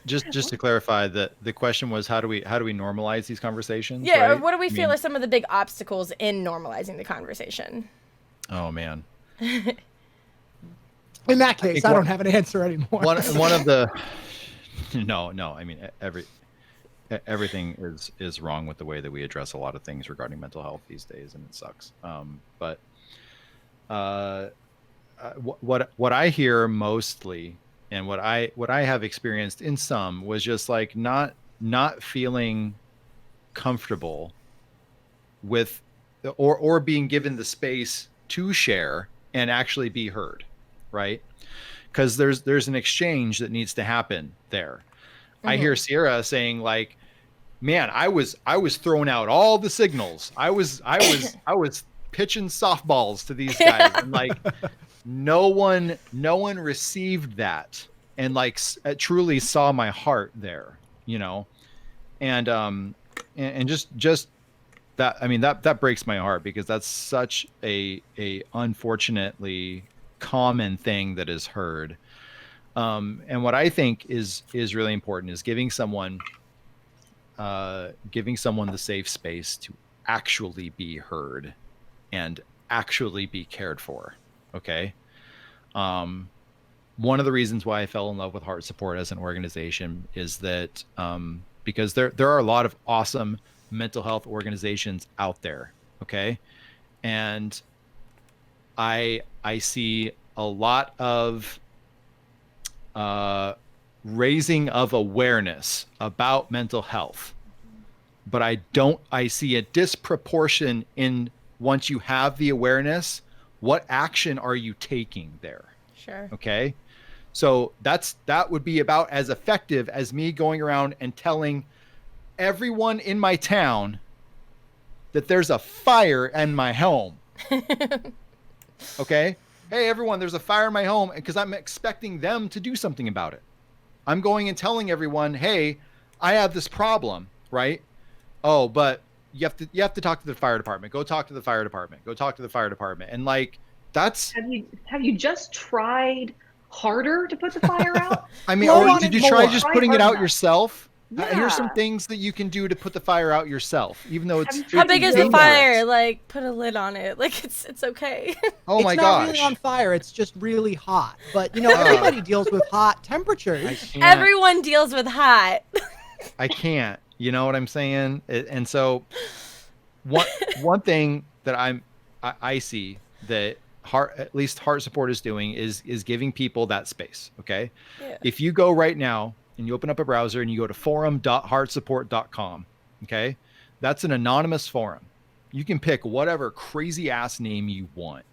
Just to clarify, the question was how do we normalize these conversations? Yeah, right? or what do we feel are some of the big obstacles in normalizing the conversation? Oh man. In that case, I don't have an answer anymore. One of the no, I mean everything is wrong with the way that we address a lot of things regarding mental health these days, and it sucks. But what I hear mostly, and what I have experienced in some, was just like not feeling comfortable with or being given the space to share and actually be heard, right? Because there's an exchange that needs to happen there. Mm-hmm. I hear Sierra saying like, man, I was throwing out all the signals. I was pitching softballs to these guys, and like no one received that and like truly saw my heart there, you know? And just that, I mean, that breaks my heart, because that's such a unfortunately common thing that is heard. And what I think is really important is giving someone the safe space to actually be heard and actually be cared for. Okay. One of the reasons why I fell in love with Heart Support as an organization is that because there are a lot of awesome mental health organizations out there. Okay. And I see a lot of raising of awareness about mental health, but I see a disproportion in, once you have the awareness, what action are you taking there? Sure. Okay. So that would be about as effective as me going around and telling everyone in my town that there's a fire in my home. Okay. Hey, everyone, there's a fire in my home, because I'm expecting them to do something about it. I'm going and telling everyone, hey, I have this problem, right? Oh, but you have to talk to the fire department. Go talk to the fire department. Go talk to the fire department. And like, that's... Have you just tried harder to put the fire out? I mean, Blow or on did it you try more. just Try putting it hard out enough. yourself? Yeah. Here's some things that you can do to put the fire out yourself, even though it's... How big is the dangerous. fire? Like, put a lid on it. Like, it's okay. Oh It's my not gosh. really on fire. It's just really hot. But, everybody deals with hot temperatures. I can't. Everyone deals with hot. I can't. You know what I'm saying? And so one thing that I see that at least Heart Support is doing is giving people that space. Okay. Yeah. If you go right now and you open up a browser and you go to forum.heartsupport.com, okay, that's an anonymous forum. You can pick whatever crazy ass name you want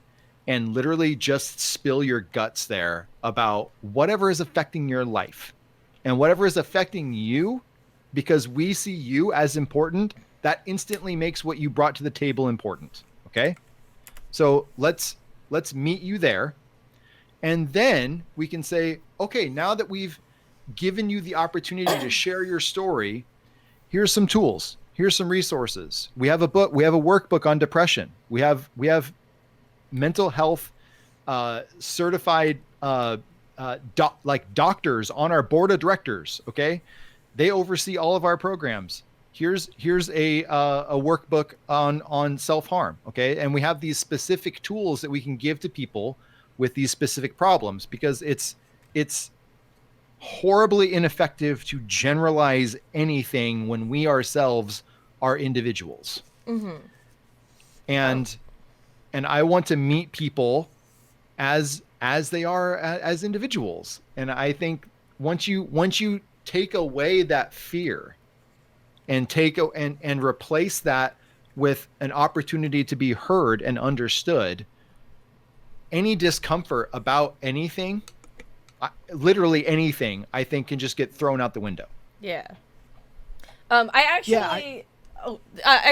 and literally just spill your guts there about whatever is affecting your life and whatever is affecting you, because we see you as important. That instantly makes what you brought to the table important. Okay. So let's meet you there. And then we can say, okay, now that we've given you the opportunity to share your story, here's some tools. Here's some resources. We have a book. We have a workbook on depression. We have mental health certified doctors on our board of directors. Okay. They oversee all of our programs. Here's a workbook on self-harm. Okay. And we have these specific tools that we can give to people with these specific problems, because it's horribly ineffective to generalize anything when we ourselves are individuals. Mm-hmm. And I want to meet people as they are as individuals. And I think once you take away that fear and and replace that with an opportunity to be heard and understood, any discomfort about anything, literally anything, I think can just get thrown out the window. Yeah. I actually, I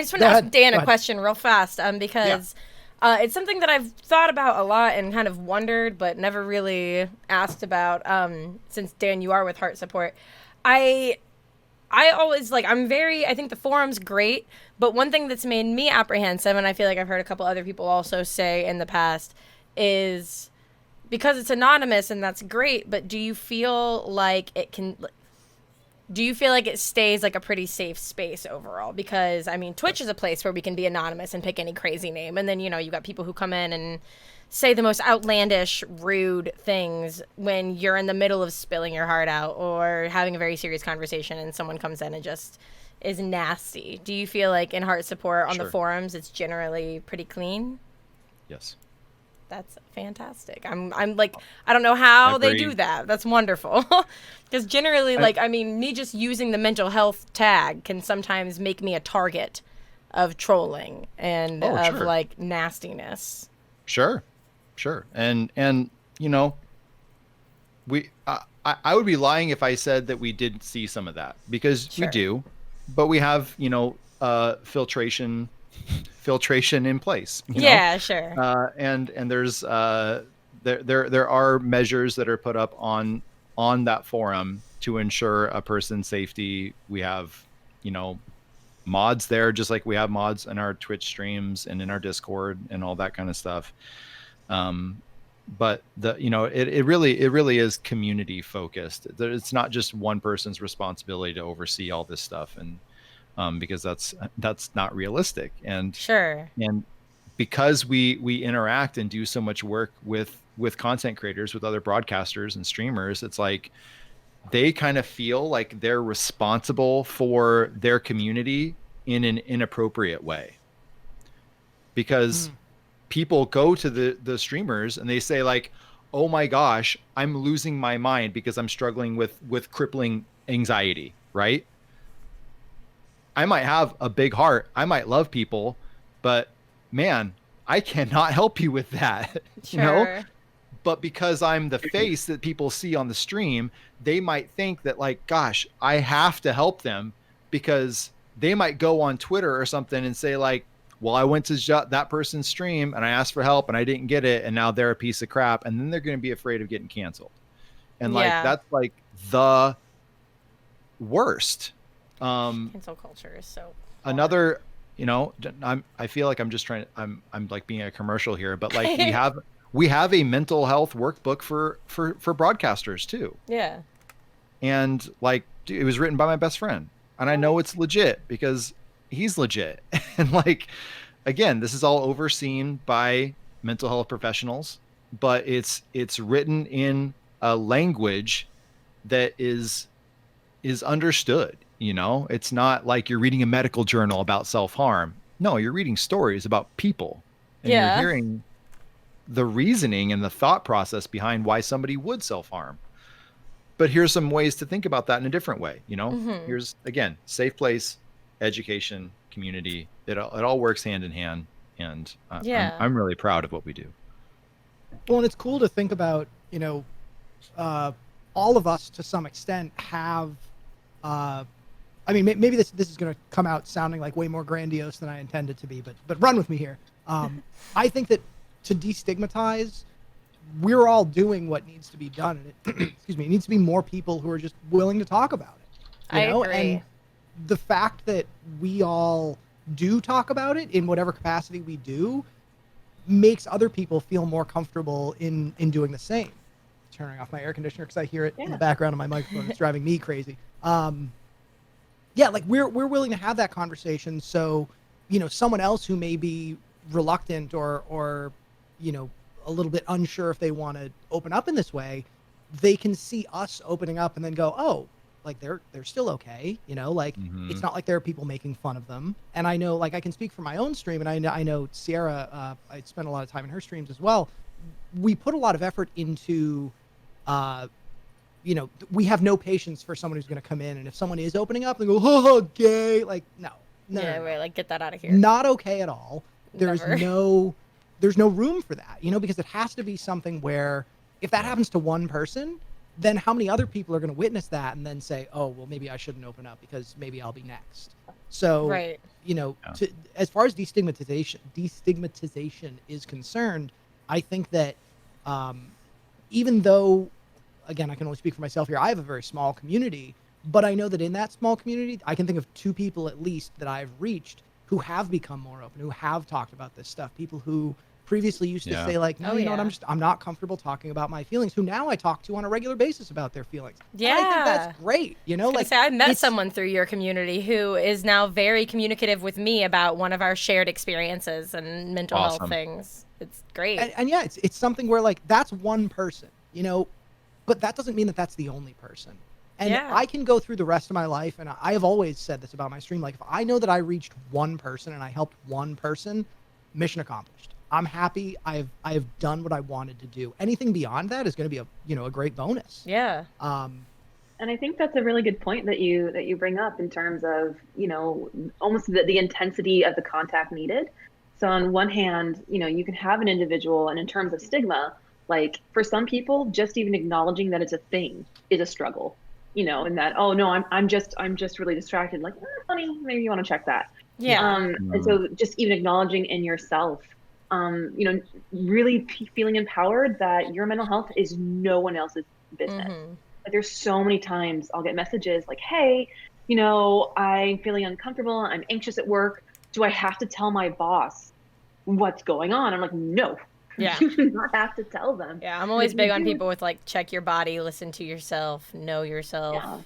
just want to Go ask ahead. Dan Go a ahead. question real fast, because it's something that I've thought about a lot and kind of wondered, but never really asked about. Since Dan, you are with Heart Support, I always I think the forum's great, but one thing that's made me apprehensive, and I feel like I've heard a couple other people also say in the past, is because it's anonymous and that's great, but do you feel like it stays like a pretty safe space overall? Because I mean, Twitch is a place where we can be anonymous and pick any crazy name, and then you got people who come in and say the most outlandish, rude things when you're in the middle of spilling your heart out or having a very serious conversation, and someone comes in and just is nasty. Do you feel like in Heart Support on the forums it's generally pretty clean? Yes. That's fantastic. I'm like, I don't know how they do Agreed. that. That's wonderful. Because generally, me just using the mental health tag can sometimes make me a target of trolling and nastiness. Sure. And I would be lying if I said that we didn't see some of that, because we do, but we have, filtration in place. Sure. And there's there are measures that are put up on that forum to ensure a person's safety. We have, mods there, just like we have mods in our Twitch streams and in our Discord and all that kind of stuff. But it really is community focused. It's not just one person's responsibility to oversee all this stuff, and because that's not realistic. And sure. because we interact and do so much work with content creators, with other broadcasters and streamers, it's like they kind of feel like they're responsible for their community in an inappropriate way, because people go to the streamers and they say like, oh my gosh, I'm losing my mind because I'm struggling with crippling anxiety, right? I might have a big heart, I might love people, but man, I cannot help you with that. Sure. You know? But because I'm the face that people see on the stream, they might think that like, gosh, I have to help them, because they might go on Twitter or something and say like, well, I went to that person's stream and I asked for help and I didn't get it, and now they're a piece of crap. And then they're going to be afraid of getting canceled. And like, that's like the worst. Cancel culture is so hard. Another, you know, I feel like I'm just trying to, I'm like being a commercial here, but like we have a mental health workbook for broadcasters too. Yeah. And like, dude, it was written by my best friend, and I know it's legit because he's legit. And like, again, this is all overseen by mental health professionals, but it's written in a language that is understood. You know, it's not like you're reading a medical journal about self-harm. No, you're reading stories about people, and you're hearing the reasoning and the thought process behind why somebody would self-harm. But here's some ways to think about that in a different way. You know, here's, again, safe place, education, community. It all works hand in hand. And I'm really proud of what we do. Well, and it's cool to think about, you know, all of us to some extent have, I mean, maybe this is going to come out sounding like way more grandiose than I intended to be, but run with me here. I think that to destigmatize, we're all doing what needs to be done. And excuse me, it needs to be more people who are just willing to talk about it. You know? Agree. And the fact that we all do talk about it in whatever capacity we do makes other people feel more comfortable in doing the same. Turning off my air conditioner because I hear it in the background of my microphone. It's driving me crazy. Yeah, like we're willing to have that conversation. So, you know, someone else who may be reluctant or, you know, a little bit unsure if they want to open up in this way, they can see us opening up and then go, oh, like they're still okay. You know, like it's not like there are people making fun of them. And I know, like I can speak for my own stream, and I know Sierra, I spent a lot of time in her streams as well. We put a lot of effort into, you know, we have no patience for someone who's going to come in, and if someone is opening up and go, oh, gay, like, no. Right, like get that out of here. Not okay at all. There's Never. there's no room for that, you know, because it has to be something where if that happens to one person, then how many other people are going to witness that and then say, oh, well, maybe I shouldn't open up because maybe I'll be next. So, you know, as far as destigmatization is concerned, I think that even though, again, I can only speak for myself here, I have a very small community, but I know that in that small community, I can think of 2 people at least that I've reached who have become more open, who have talked about this stuff. People who previously used to say like, no, you know what, I'm not comfortable talking about my feelings, who now I talk to on a regular basis about their feelings. Yeah. And I think that's great. You know, like I met someone through your community who is now very communicative with me about one of our shared experiences and mental health things. It's great. And yeah, it's something where like, that's one person, you know, but that doesn't mean that that's the only person. And I can go through the rest of my life, and I have always said this about my stream, like if I know that I reached one person and I helped one person, mission accomplished. I'm happy. I have done what I wanted to do. Anything beyond that is going to be a great bonus. Yeah. And I think that's a really good point that you bring up in terms of, you know, almost the intensity of the contact needed. So on one hand, you know, you can have an individual, and in terms of stigma, like for some people, just even acknowledging that it's a thing is a struggle, you know, and that, oh no, I'm just really distracted. Like, honey, maybe you want to check that. Yeah. And so just even acknowledging in yourself, you know, really feeling empowered that your mental health is no one else's business. Like there's so many times I'll get messages like, hey, you know, I'm feeling uncomfortable. I'm anxious at work. Do I have to tell my boss what's going on? I'm like, no. Yeah. You do not have to tell them. Yeah, I'm always big on people with like, check your body, listen to yourself, know yourself. Yeah.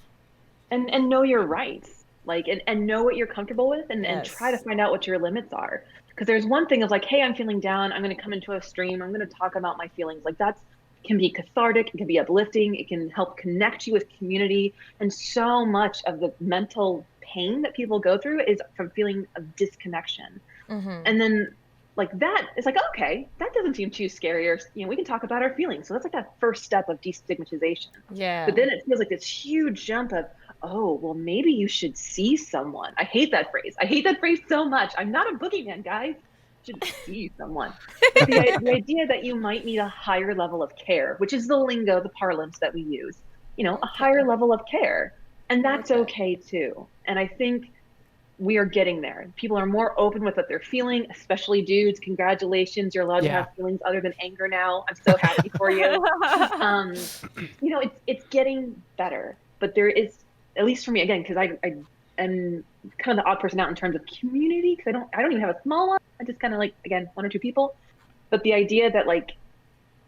And know your rights. Like, and know what you're comfortable with, and try to find out what your limits are. Because there's one thing of like, hey, I'm feeling down. I'm going to come into a stream. I'm going to talk about my feelings. Like that's can be cathartic. It can be uplifting. It can help connect you with community. And so much of the mental pain that people go through is from feeling of disconnection. And then like that, it's like, okay, that doesn't seem too scary. Or, we can talk about our feelings. So that's like that first step of destigmatization. Yeah. But then it feels like this huge jump of, oh, well, maybe you should see someone. I hate that phrase. I hate that phrase so much. I'm not a boogeyman, guys. You should see someone. But the idea that you might need a higher level of care, which is the lingo, the parlance that we use, a higher level of care. And that's okay too. And I think we are getting there. People are more open with what they're feeling, especially dudes. Congratulations. You're allowed to have feelings other than anger now. I'm so happy for you. It's getting better, but there is, at least for me, again, because I am kind of the odd person out in terms of community, because I don't even have a small one. I just kind of like, again, 1 or 2 people. But the idea that like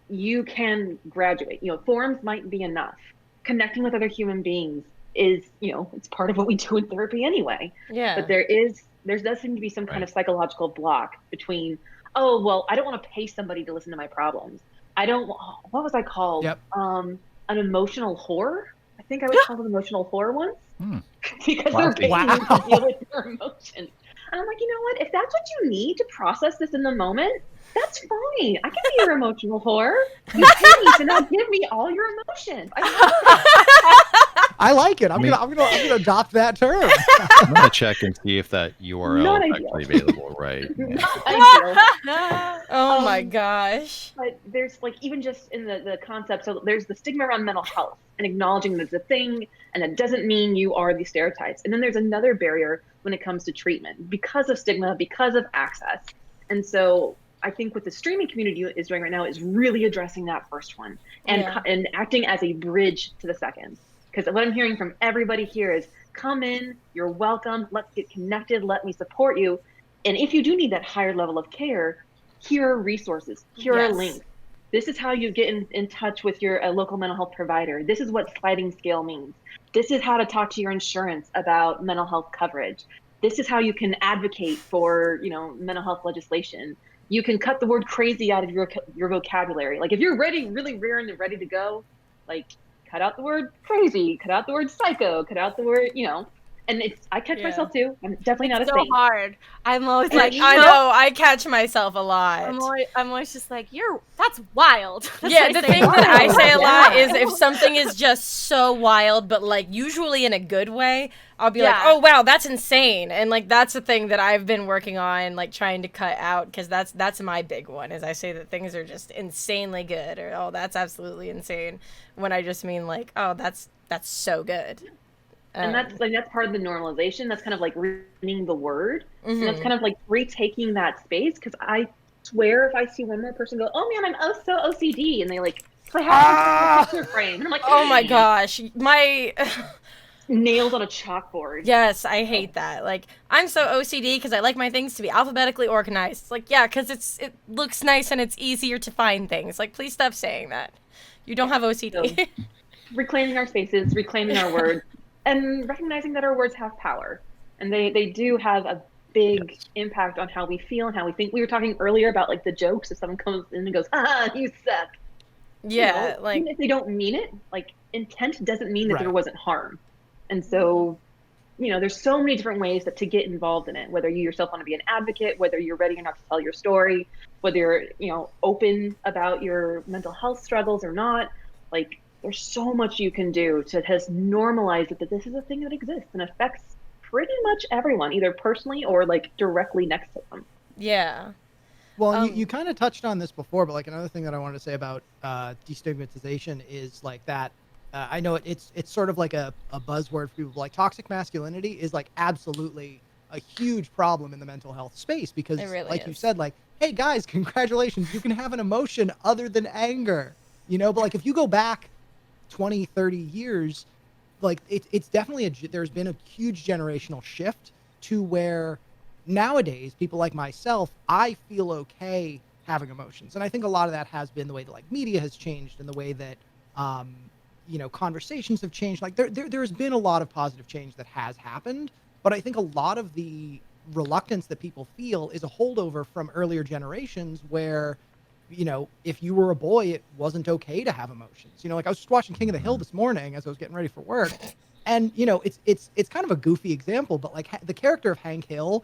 you can graduate, forums might be enough. Connecting with other human beings is, it's part of what we do in therapy anyway. Yeah. But there does seem to be some kind of psychological block between, oh, well, I don't want to pay somebody to listen to my problems. What was I called? Yep. An emotional whore. I think I was called an emotional whore once because they're paying me to deal with their emotions. And I'm like, you know what? If that's what you need to process this in the moment, that's fine. I can be your emotional whore. You pay me to not give me all your emotions. I like it. I'm gonna adopt that term. I'm gonna check and see if that URL is actually available. Right. Oh my gosh. But there's like even just in the concept. So there's the stigma around mental health and acknowledging that it's a thing, and that doesn't mean you are these stereotypes. And then there's another barrier when it comes to treatment because of stigma, because of access. And so I think what the streaming community is doing right now is really addressing that first one and acting as a bridge to the second. Because what I'm hearing from everybody here is, come in, you're welcome, let's get connected, let me support you. And if you do need that higher level of care, here are resources, here are links. This is how you get in touch with your local mental health provider. This is what sliding scale means. This is how to talk to your insurance about mental health coverage. This is how you can advocate for, mental health legislation. You can cut the word crazy out of your vocabulary. Like if you're really rearing and ready to go, like cut out the word crazy, cut out the word psycho, cut out the word, and I catch myself too. I'm definitely not a saint. So hard. I'm always like, I know, I catch myself a lot. I'm always just like, that's wild. That's the thing that I say a lot is if something is just so wild, but like usually in a good way, I'll be like, oh wow, that's insane. And like, that's the thing that I've been working on, like trying to cut out. Cause that's my big one is I say that things are just insanely good or, oh, that's absolutely insane. When I just mean like, oh, that's so good. And that's part of the normalization. That's kind of like reading the word. And that's kind of like retaking that space. Because I swear if I see one more person go, oh man, I'm so OCD. And they like, so I have a picture frame. And I'm like, oh my gosh. My nails on a chalkboard. Yes, I hate that. Like, I'm so OCD because I like my things to be alphabetically organized. It's like, yeah, because it looks nice and it's easier to find things. Like, please stop saying that. You don't have OCD. So, reclaiming our spaces, reclaiming our words. And recognizing that our words have power, and they do have a big impact on how we feel and how we think. We were talking earlier about like the jokes. If someone comes in and goes, you suck. Yeah, like even if they don't mean it, like intent doesn't mean that there wasn't harm. And so, there's so many different ways to get involved in it. Whether you yourself want to be an advocate, whether you're ready enough to tell your story, whether you're open about your mental health struggles or not, like. There's so much you can do to just normalize it that this is a thing that exists and affects pretty much everyone, either personally or like directly next to them. Yeah. Well, you kind of touched on this before, but like another thing that I wanted to say about destigmatization is like that. I know it's sort of like a buzzword for people. Like toxic masculinity is like absolutely a huge problem in the mental health space because, really like is. you said, like, hey guys, congratulations, you can have an emotion other than anger. But like if you go back 20, 30 years, like it's definitely there's been a huge generational shift to where nowadays people like myself, I feel okay having emotions. And I think a lot of that has been the way that like media has changed and the way that, conversations have changed. Like there's been a lot of positive change that has happened, but I think a lot of the reluctance that people feel is a holdover from earlier generations where, if you were a boy, it wasn't okay to have emotions. Like I was just watching King of the Hill this morning as I was getting ready for work, and it's kind of a goofy example, but like the character of Hank Hill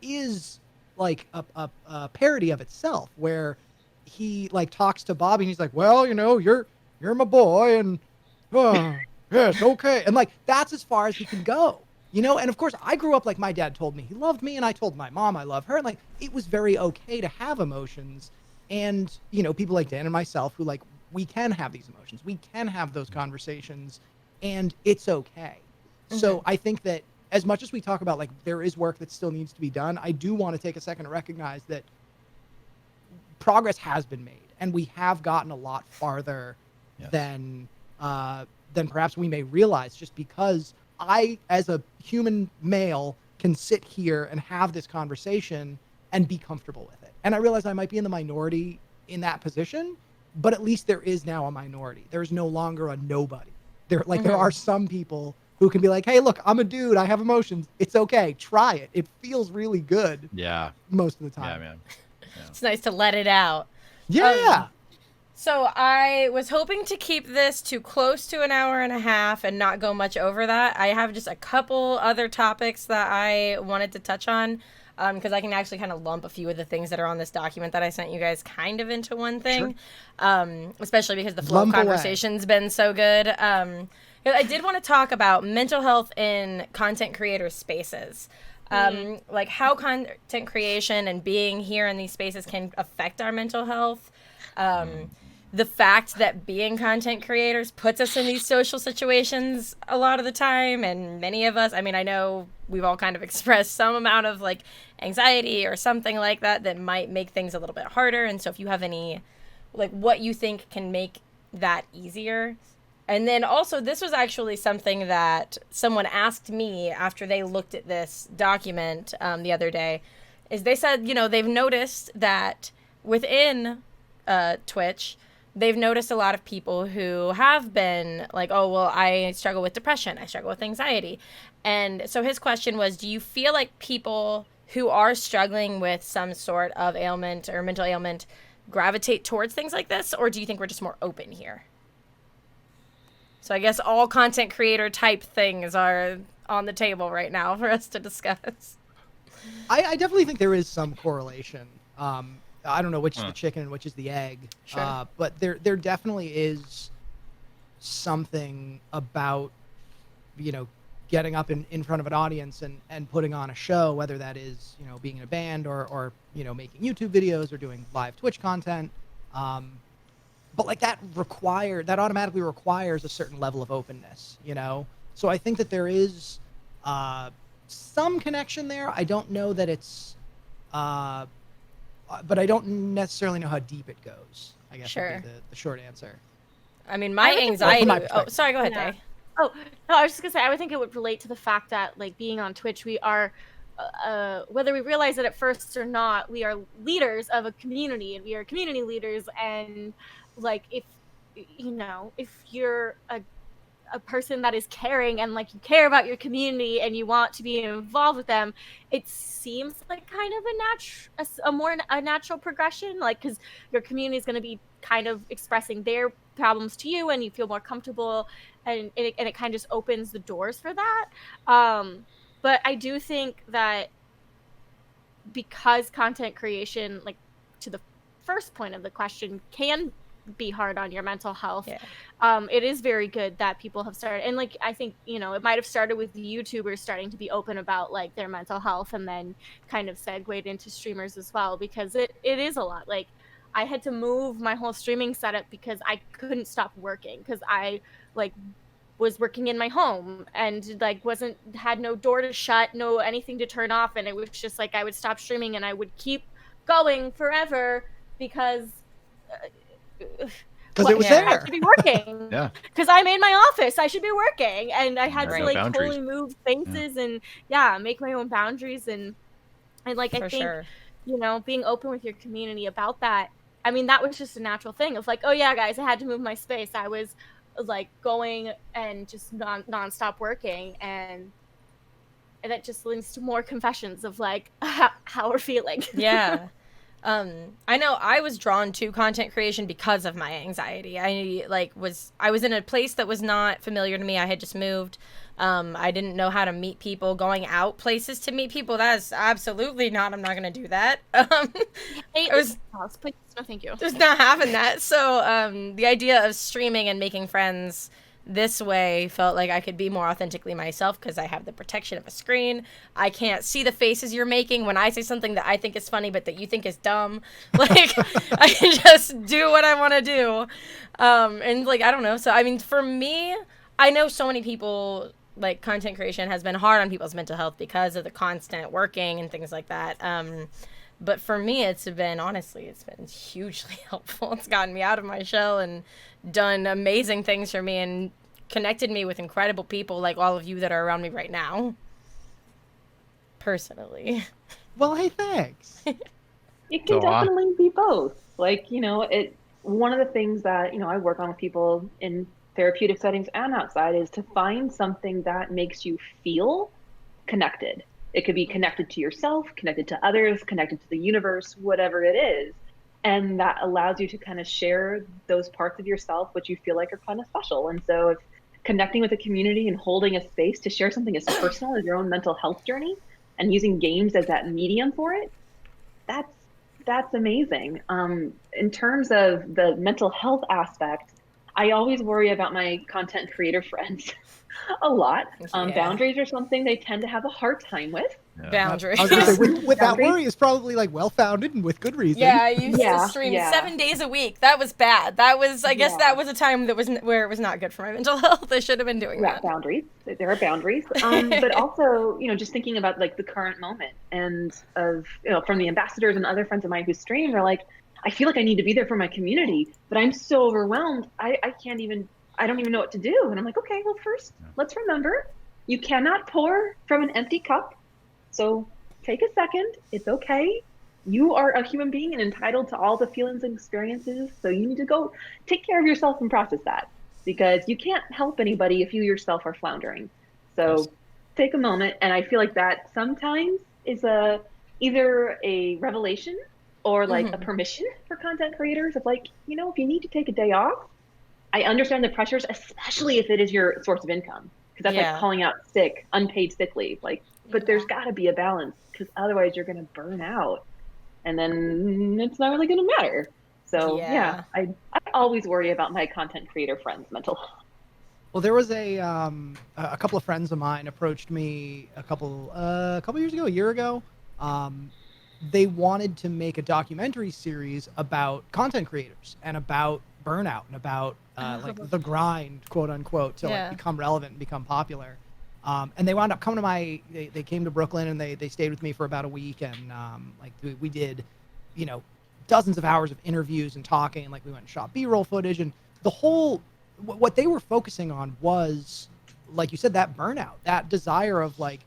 is like a parody of itself, where he like talks to Bobby and he's like, well, you're my boy, and yes, okay, and like that's as far as he can go. And of course I grew up like my dad told me he loved me, and I told my mom I love her, and like it was very okay to have emotions. And people like Dan and myself who like, we can have these emotions, we can have those conversations, and it's okay. So I think that as much as we talk about like there is work that still needs to be done, I do want to take a second to recognize that progress has been made, and we have gotten a lot farther than perhaps we may realize, just because I, as a human male, can sit here and have this conversation and be comfortable with it. And I realize I might be in the minority in that position, but at least there is now a minority. There's no longer a nobody. There are some people who can be like, hey, look, I'm a dude, I have emotions. It's okay. Try it. It feels really good. Yeah. Most of the time. Yeah, man. Yeah. It's nice to let it out. Yeah. So I was hoping to keep this to close to an hour and a half and not go much over that. I have just a couple other topics that I wanted to touch on, because I can actually kind of lump a few of the things that are on this document that I sent you guys kind of into one thing, especially because the flow of conversation's been so good. I did want to talk about mental health in content creator spaces. Like how content creation and being here in these spaces can affect our mental health. The fact that being content creators puts us in these social situations a lot of the time, and many of us, I mean, I know we've all kind of expressed some amount of like anxiety or something like that might make things a little bit harder. And so if you have any, like what you think can make that easier. And then also, this was actually something that someone asked me after they looked at this document the other day, is they said, they've noticed that within Twitch, they've noticed a lot of people who have been like, oh, well, I struggle with depression, I struggle with anxiety. And so his question was, do you feel like people who are struggling with some sort of ailment or mental ailment gravitate towards things like this, or do you think we're just more open here? So I guess all content creator type things are on the table right now for us to discuss. I definitely think there is some correlation. I don't know which is the chicken and which is the egg, but there definitely is something about, getting up in front of an audience and putting on a show, whether that is, being in a band or making YouTube videos or doing live Twitch content. But like that automatically requires a certain level of openness, So I think that there is some connection there. I don't know that it's, but I don't necessarily know how deep it goes, I guess would be the short answer. I mean, my anxiety... sorry, go ahead, Day. Oh, no, I was just going to say, I would think it would relate to the fact that, like, being on Twitch, we are, whether we realize it at first or not, we are leaders of a community, and we are community leaders, and, like, if you're a person that is caring and like you care about your community and you want to be involved with them, it seems like kind of a natural progression, like because your community is going to be kind of expressing their problems to you and you feel more comfortable, and it kind of just opens the doors for that. But I do think that because content creation, like to the first point of the question, can be hard on your mental health. It is very good that people have started, and like I think it might have started with the YouTubers starting to be open about like their mental health, and then kind of segued into streamers as well, because it is a lot. Like I had to move my whole streaming setup because I couldn't stop working, because I like was working in my home and like had no door to shut, no anything to turn off, and it was just like I would stop streaming and I would keep going forever because it was there. I should be working. Because I'm in my office. I should be working. And I had to like totally move spaces and make my own boundaries. And like, I think, being open with your community about that. I mean, that was just a natural thing of like, oh yeah, guys, I had to move my space. I was like going and just nonstop working. And and that just leads to more confessions of like how we're feeling. Yeah. I know I was drawn to content creation because of my anxiety. I was in a place that was not familiar to me. I had just moved. I didn't know how to meet people, going out places to meet people. That's absolutely not, I'm not going to do that. Hey, please, no thank you. Just not having that. So, the idea of streaming and making friends this way felt like I could be more authentically myself because I have the protection of a screen. I can't see the faces you're making when I say something that I think is funny but that you think is dumb. Like, I can just do what I want to do. And, like, I don't know. So, I mean, for me, I know so many people, like, content creation has been hard on people's mental health because of the constant working and things like that. But for me, it's been hugely helpful. It's gotten me out of my shell and done amazing things for me and connected me with incredible people like all of you that are around me right now. Personally. Well, hey, thanks. It can definitely be both. Like, one of the things that, I work on with people in therapeutic settings and outside is to find something that makes you feel connected. It could be connected to yourself, connected to others, connected to the universe, whatever it is. And that allows you to kind of share those parts of yourself, which you feel like are kind of special. And so if connecting with a community and holding a space to share something as personal as your own mental health journey and using games as that medium for it, that's amazing. In terms of the mental health aspect, I always worry about my content creator friends a lot. Boundaries are something they tend to have a hard time with. Yeah. Boundaries. I was gonna say, with that worry is probably like well-founded and with good reason. Yeah, I used to stream 7 days a week. That was bad. That was, I guess that was a time that was where it was not good for my mental health. I should have been doing that. Boundaries. There are boundaries. But also, just thinking about like the current moment and of, from the ambassadors and other friends of mine who stream, they're like, I feel like I need to be there for my community, but I'm so overwhelmed. I don't even know what to do. And I'm like, okay, well, first, let's remember, you cannot pour from an empty cup. So take a second. It's okay. You are a human being and entitled to all the feelings and experiences. So you need to go take care of yourself and process that, because you can't help anybody if you yourself are floundering. So take a moment. And I feel like that sometimes is either a revelation or like a permission for content creators of like, if you need to take a day off, I understand the pressures, especially if it is your source of income, because that's like calling out sick, unpaid sick leave. Like, but there's got to be a balance, because otherwise you're going to burn out, and then it's not really going to matter. So I always worry about my content creator friends' mental health. Well, there was a couple of friends of mine approached me a couple years ago, a year ago. They wanted to make a documentary series about content creators and about burnout and about like the grind, quote unquote, to like become relevant and become popular. And they wound up coming to they came to Brooklyn and they stayed with me for about a week. And like we did, dozens of hours of interviews and talking, and like we went and shot B-roll footage, and the whole, what they were focusing on was, like you said, that burnout, that desire of like,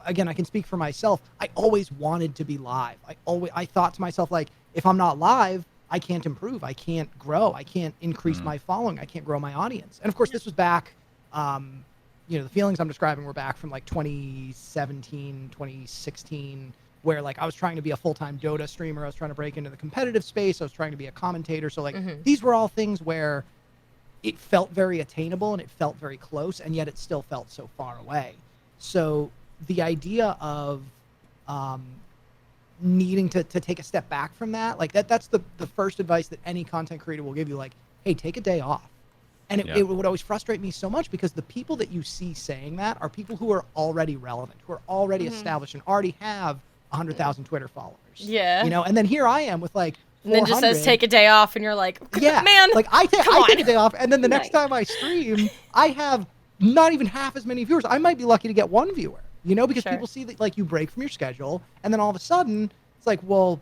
again, I can speak for myself. I always wanted to be live. I thought to myself, like, if I'm not live, I can't improve. I can't grow. I can't increase my following. I can't grow my audience. And of course, this was back, the feelings I'm describing were back from like 2017, 2016, where like I was trying to be a full-time Dota streamer. I was trying to break into the competitive space. I was trying to be a commentator. So like these were all things where it felt very attainable and it felt very close, and yet it still felt so far away. So the idea of needing to take a step back from that, like that's the first advice that any content creator will give you, like, hey, take a day off. And it would always frustrate me so much, because the people that you see saying that are people who are already relevant, who are already established and already have 100,000 Twitter followers. Yeah. And then here I am with like 400. And then just says take a day off, and you're like, man, like I take a day off, and then the next time I stream, I have not even half as many viewers. I might be lucky to get one viewer. Because people see that like you break from your schedule, and then all of a sudden it's like, well,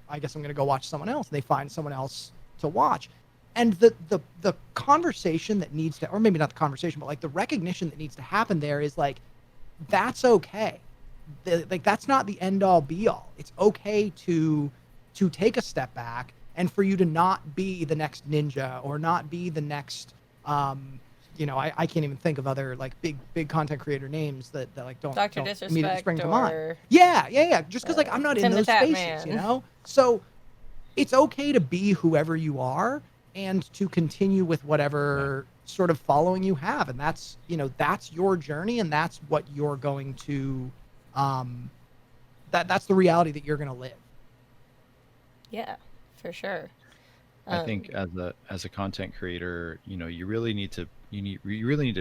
I guess I'm going to go watch someone else. And they find someone else to watch. And the conversation that needs to, or maybe not the conversation, but like the recognition that needs to happen there is like, that's okay. Like that's not the end all be all. It's okay to take a step back, and for you to not be the next ninja or not be the next, you know, I can't even think of other like big content creator names that like don't Dr. immediately Disrespect spring to or mind. Yeah. Just because like I'm not Tim in the those Tap spaces, Man. you know. So it's okay to be whoever you are and to continue with whatever sort of following you have, and that's, you know, that's your journey, and that's what you're going to that's the reality that you're going to live. Yeah, for sure. I think as a content creator, you know, you really need to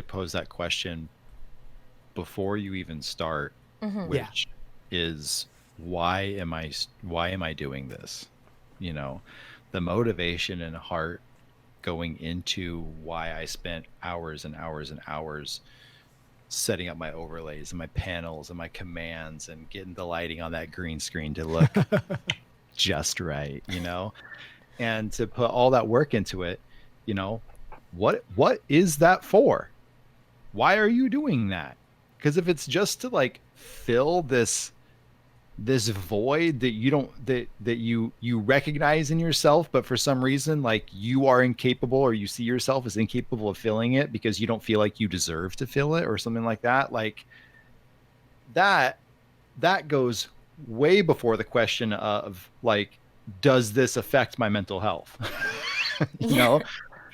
pose that question before you even start, which is why am I doing this? You know, the motivation and heart going into why I spent hours and hours and hours setting up my overlays and my panels and my commands and getting the lighting on that green screen to look just right, you know, and to put all that work into it, you know, what is that for? Why are you doing that? Because if it's just to like fill this void that you don't that you recognize in yourself, but for some reason like you are incapable, or you see yourself as incapable of filling it because you don't feel like you deserve to fill it or something like that, like that goes way before the question of like, does this affect my mental health? You know,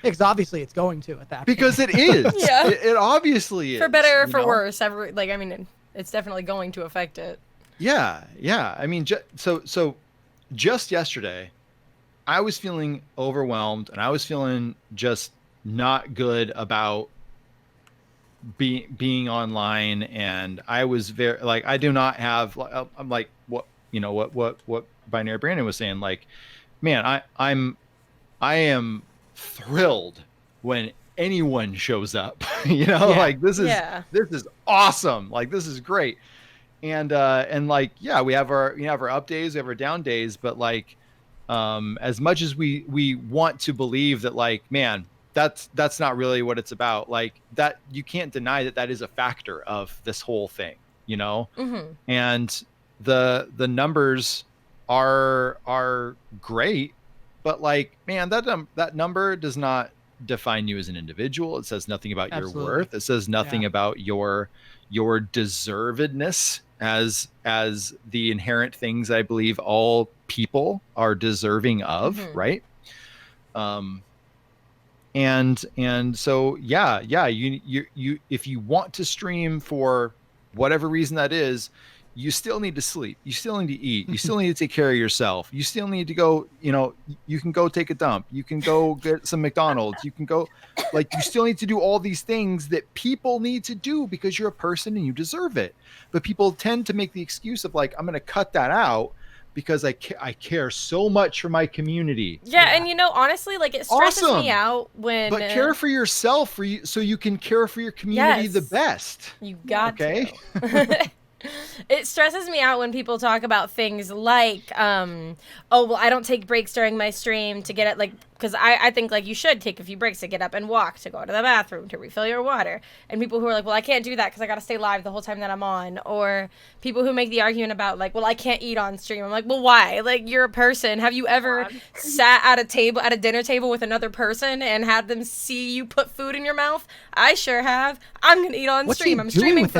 because obviously it's going to at that because point. it is. Yeah. It obviously is, for better or you for know? worse. Like, I mean, it's definitely going to affect it. Yeah. I mean, so just yesterday, I was feeling overwhelmed, and I was feeling just not good about being online, and I was very like, I do not have. I'm like, what, you know, what Binary Brandon was saying, like, man, I am thrilled when anyone shows up. You know, like this is awesome. Like this is great. And like, yeah, we have our up days, we have our down days, but like, as much as we want to believe that, like, man, that's not really what it's about. Like that, you can't deny that is a factor of this whole thing, you know? And the numbers are great, but like, man, that number does not define you as an individual. It says nothing about your worth. It says nothing about your deservedness as the inherent things I believe all people are deserving of, right? And so you if you want to stream for whatever reason that is, you still need to sleep, you still need to eat, you still need to take care of yourself, you still need to go, you know, you can go take a dump, you can go get some McDonald's, you can go, like, you still need to do all these things that people need to do because you're a person and you deserve it. But people tend to make the excuse of like, I'm going to cut that out because I care so much for my community. Yeah, and you know, honestly, like, it stresses me out when... But care for yourself so you can care for your community the best. You got to. It stresses me out when people talk about things like, oh, well, I don't take breaks during my stream to get it, like, because I think, like, you should take a few breaks to get up and walk, to go to the bathroom, to refill your water. And people who are like, well, I can't do that because I got to stay live the whole time that I'm on. Or people who make the argument about, like, well, I can't eat on stream. I'm like, well, why? Like, you're a person. Have you ever sat at a dinner table with another person and had them see you put food in your mouth? I sure have. I'm going to eat on stream. I'm streaming for...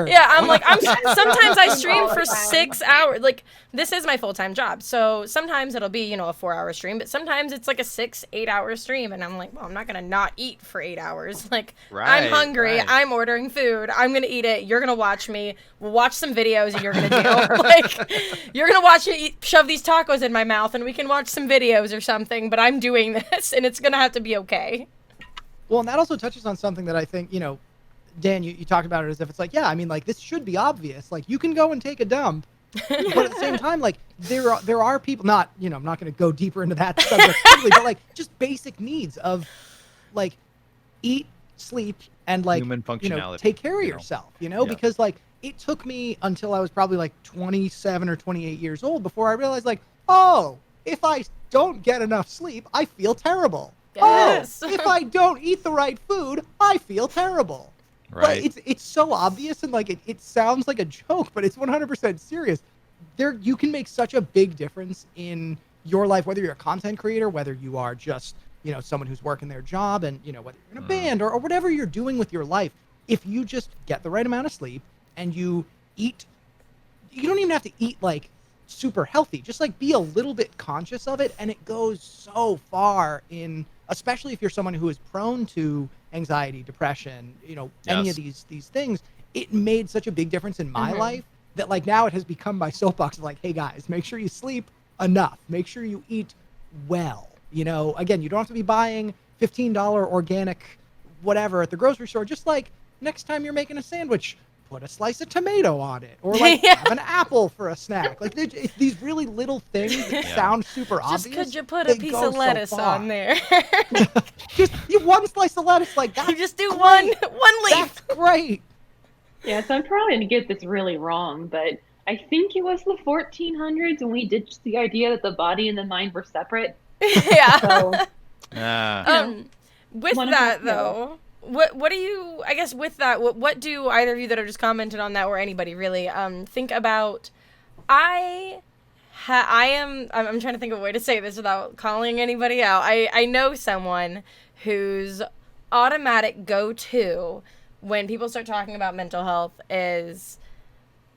Yeah, I'm like, sometimes I stream for 6 hours. Like, this is my full-time job. So sometimes it'll be, you know, a 4-hour stream, but sometimes it's like a 6-8 hour stream. And I'm like, well, I'm not going to not eat for 8 hours. Like, I'm hungry. Right. I'm ordering food. I'm going to eat it. You're going to watch me. We'll watch some videos and you're going to deal. Like, you're going to watch me shove these tacos in my mouth and we can watch some videos or something, but I'm doing this and it's going to have to be okay. Well, and that also touches on something that I think, you know, Dan, you talked about it as if it's like, yeah, I mean, like, this should be obvious. Like, you can go and take a dump, but at the same time, like, there are people, not, you know, I'm not going to go deeper into that subject, but like, just basic needs of, like, eat, sleep, and like, human functionality, you know, take care of yourself, you know, because like, it took me until I was probably like 27 or 28 years old before I realized, like, oh, if I don't get enough sleep, I feel terrible. Yes. Oh, if I don't eat the right food, I feel terrible. Right. But it's so obvious, and like it sounds like a joke, but it's 100% serious. You can make such a big difference in your life, whether you're a content creator, whether you are just someone who's working their job, and whether you're in a band or whatever you're doing with your life, if you just get the right amount of sleep and you eat, you don't even have to eat like super healthy, just like be a little bit conscious of it, and it goes so far in, especially if you're someone who is prone to anxiety, depression, any of these things. It made such a big difference in my life that like now it has become my soapbox of like, hey guys, make sure you sleep enough, make sure you eat well. Again, you don't have to be buying $15 organic whatever at the grocery store. Just like next time you're making a sandwich, put a slice of tomato on it, or like have an apple for a snack. Like these really little things that sound super obvious. Just could you put a piece of lettuce on there? Just one slice of lettuce, like that. You just do one leaf. That's great. Yeah, so I'm probably gonna get this really wrong, but I think it was the 1400s when we ditched the idea that the body and the mind were separate. Yeah. So, with that though, what do you, I guess with that, what do either of you that have just commented on that, or anybody really, think about? I'm trying to think of a way to say this without calling anybody out. I know someone whose automatic go-to when people start talking about mental health is,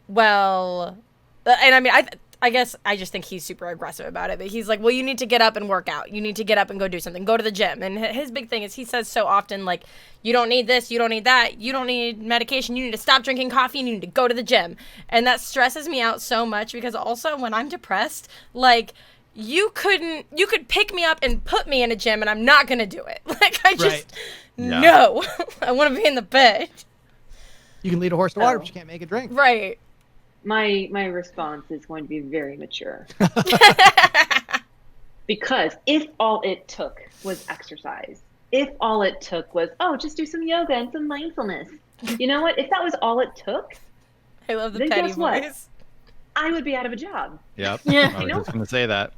well, and I mean, I guess I just think he's super aggressive about it, but he's like, well, you need to get up and work out. You need to get up and go do something. Go to the gym. And his big thing is he says so often, like, you don't need this, you don't need that, you don't need medication, you need to stop drinking coffee, and you need to go to the gym. And that stresses me out so much because also when I'm depressed, like, you could pick me up and put me in a gym and I'm not going to do it. Like, I just, no, I want to be in the bed. You can lead a horse to water, but you can't make it drink. Right. My response is going to be very mature. Because if all it took was exercise, if all it took was, just do some yoga and some mindfulness, you know what? If that was all it took, I love the petty voice. I would be out of a job. Yep. Yeah. I was just going to say that.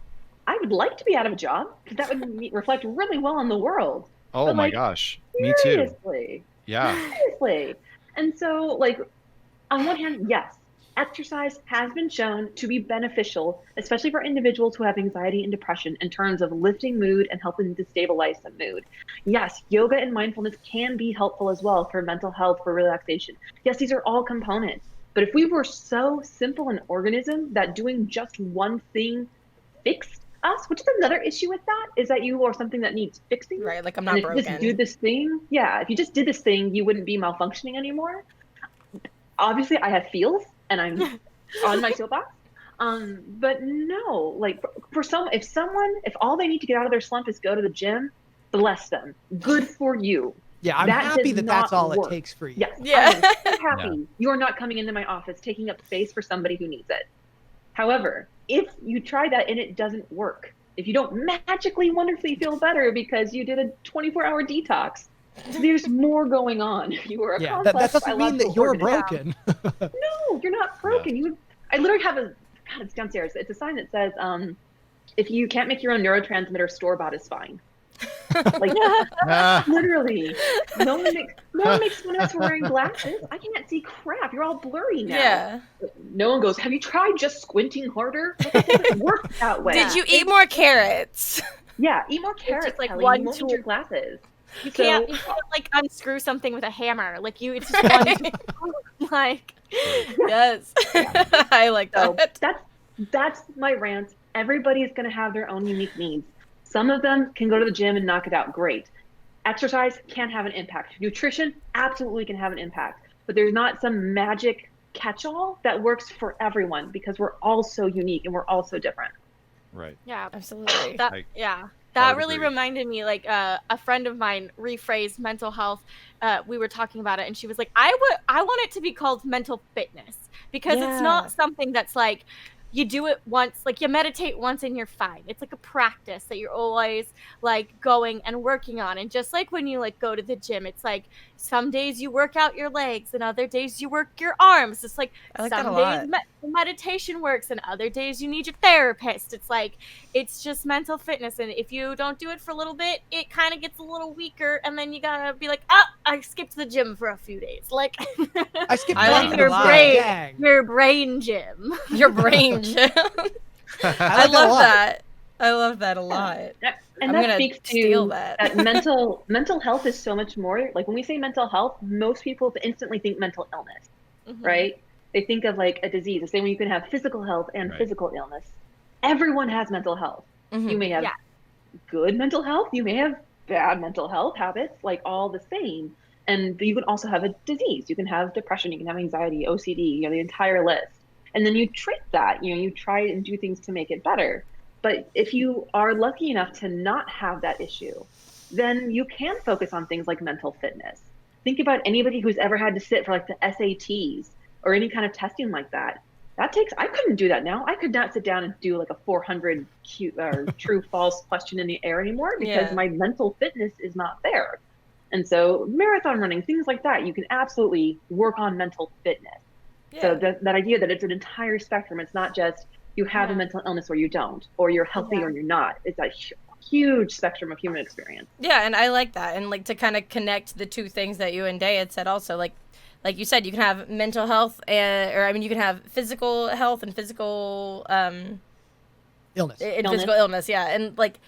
I would like to be out of a job, because that would reflect really well on the world. Oh my gosh. Me too. Seriously. Yeah. Seriously. And so, like, on one hand, yes, exercise has been shown to be beneficial, especially for individuals who have anxiety and depression, in terms of lifting mood and helping to stabilize the mood. Yes, yoga and mindfulness can be helpful as well for mental health, for relaxation. Yes, these are all components. But if we were so simple an organism that doing just one thing fixed us, which is another issue with that, is that you are something that needs fixing. Right, like I'm not broken. If you just do this thing, if you just did this thing, you wouldn't be malfunctioning anymore. Obviously, I have feels, and I'm on my soapbox. But no, like if all they need to get out of their slump is go to the gym, bless them. Good for you. Yeah, I'm happy that that's all it takes for you. Yes, yeah. I'm so happy you're not coming into my office taking up space for somebody who needs it. However, if you try that and it doesn't work, if you don't magically wonderfully feel better because you did a 24-hour detox, there's more going on. You are a complex that doesn't mean that you're broken. No, you're not broken. Yeah. I literally have it's downstairs. It's a sign that says, if you can't make your own neurotransmitter, store-bought is fine. Like, literally, no one makes fun of us wearing glasses. I can't see crap. You're all blurry now. Yeah. No one goes, have you tried just squinting harder? It doesn't work that way. Did you eat more carrots? Yeah, eat more carrots, just like Kelli. one You won't need your glasses. You can't like unscrew something with a hammer. Like it's just one like yes. Yeah. I like that. So that's my rant. Everybody's gonna have their own unique needs. Some of them can go to the gym and knock it out great. Exercise can have an impact. Nutrition absolutely can have an impact. But there's not some magic catch-all that works for everyone, because we're all so unique and we're all so different. Right. Yeah, absolutely. That really reminded me, like a friend of mine rephrased mental health. We were talking about it, and she was like, I want it to be called mental fitness, because it's not something that's like you do it once, like you meditate once and you're fine. It's like a practice that you're always like going and working on. And just like when you like go to the gym, it's like some days you work out your legs and other days you work your arms. It's like some days meditation works and other days you need your therapist. It's like, it's just mental fitness. And if you don't do it for a little bit, it kind of gets a little weaker. And then you gotta be like, I skipped the gym for a few days. Like I skipped your brain gym. Your brain gym. I love that. I love that a lot. And I'm that gonna speaks steal to that. mental health is so much more. Like when we say mental health, most people instantly think mental illness, right? They think of like a disease. The same way you can have physical health and Right. physical illness. Everyone has mental health. You may have Yeah. good mental health. You may have bad mental health habits, like all the same. And you can also have a disease. You can have depression. You can have anxiety, OCD, the entire list. And then you treat that. You try and do things to make it better. But if you are lucky enough to not have that issue, then you can focus on things like mental fitness. Think about anybody who's ever had to sit for like the SATs or any kind of testing like that. I couldn't do that now. I could not sit down and do like a 400 true false question in the air anymore because my mental fitness is not there. And so marathon running, things like that, you can absolutely work on mental fitness. So that idea that it's an entire spectrum, it's not just you have a mental illness or you don't, or you're healthy or you're not. It's a huge spectrum of human experience. Yeah, and I like that. And like to kind of connect the two things that you and Day had said also, like you said, you can have mental health you can have physical health and physical Illness. physical illness, yeah. And like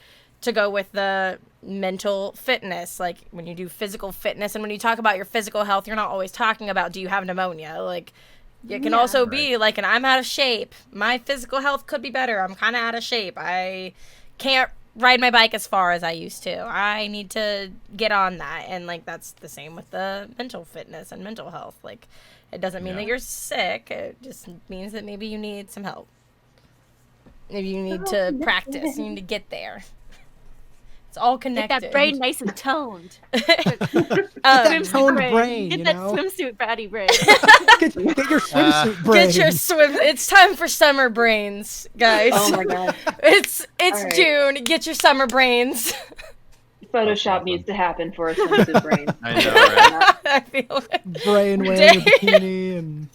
to go with the mental fitness, like when you do physical fitness and when you talk about your physical health, you're not always talking about do you have pneumonia? Like it can also be like an I'm out of shape. My physical health could be better. I'm kind of out of shape. I can't ride my bike as far as I used to. I need to get on that. And like that's the same with the mental fitness and mental health. Like it doesn't mean that you're sick. It just means that maybe you need some help. Maybe you need to practice. You need to get there. It's all connected. Get that brain nice and toned. Toned brain, Get that swimsuit body brain. Get your swimsuit brain. Get your swim. It's time for summer brains, guys. Oh my god. It's right. June. Get your summer brains. Photoshop needs to happen for a swimsuit brain. I know, right? I feel it. Brain wearing a bikini and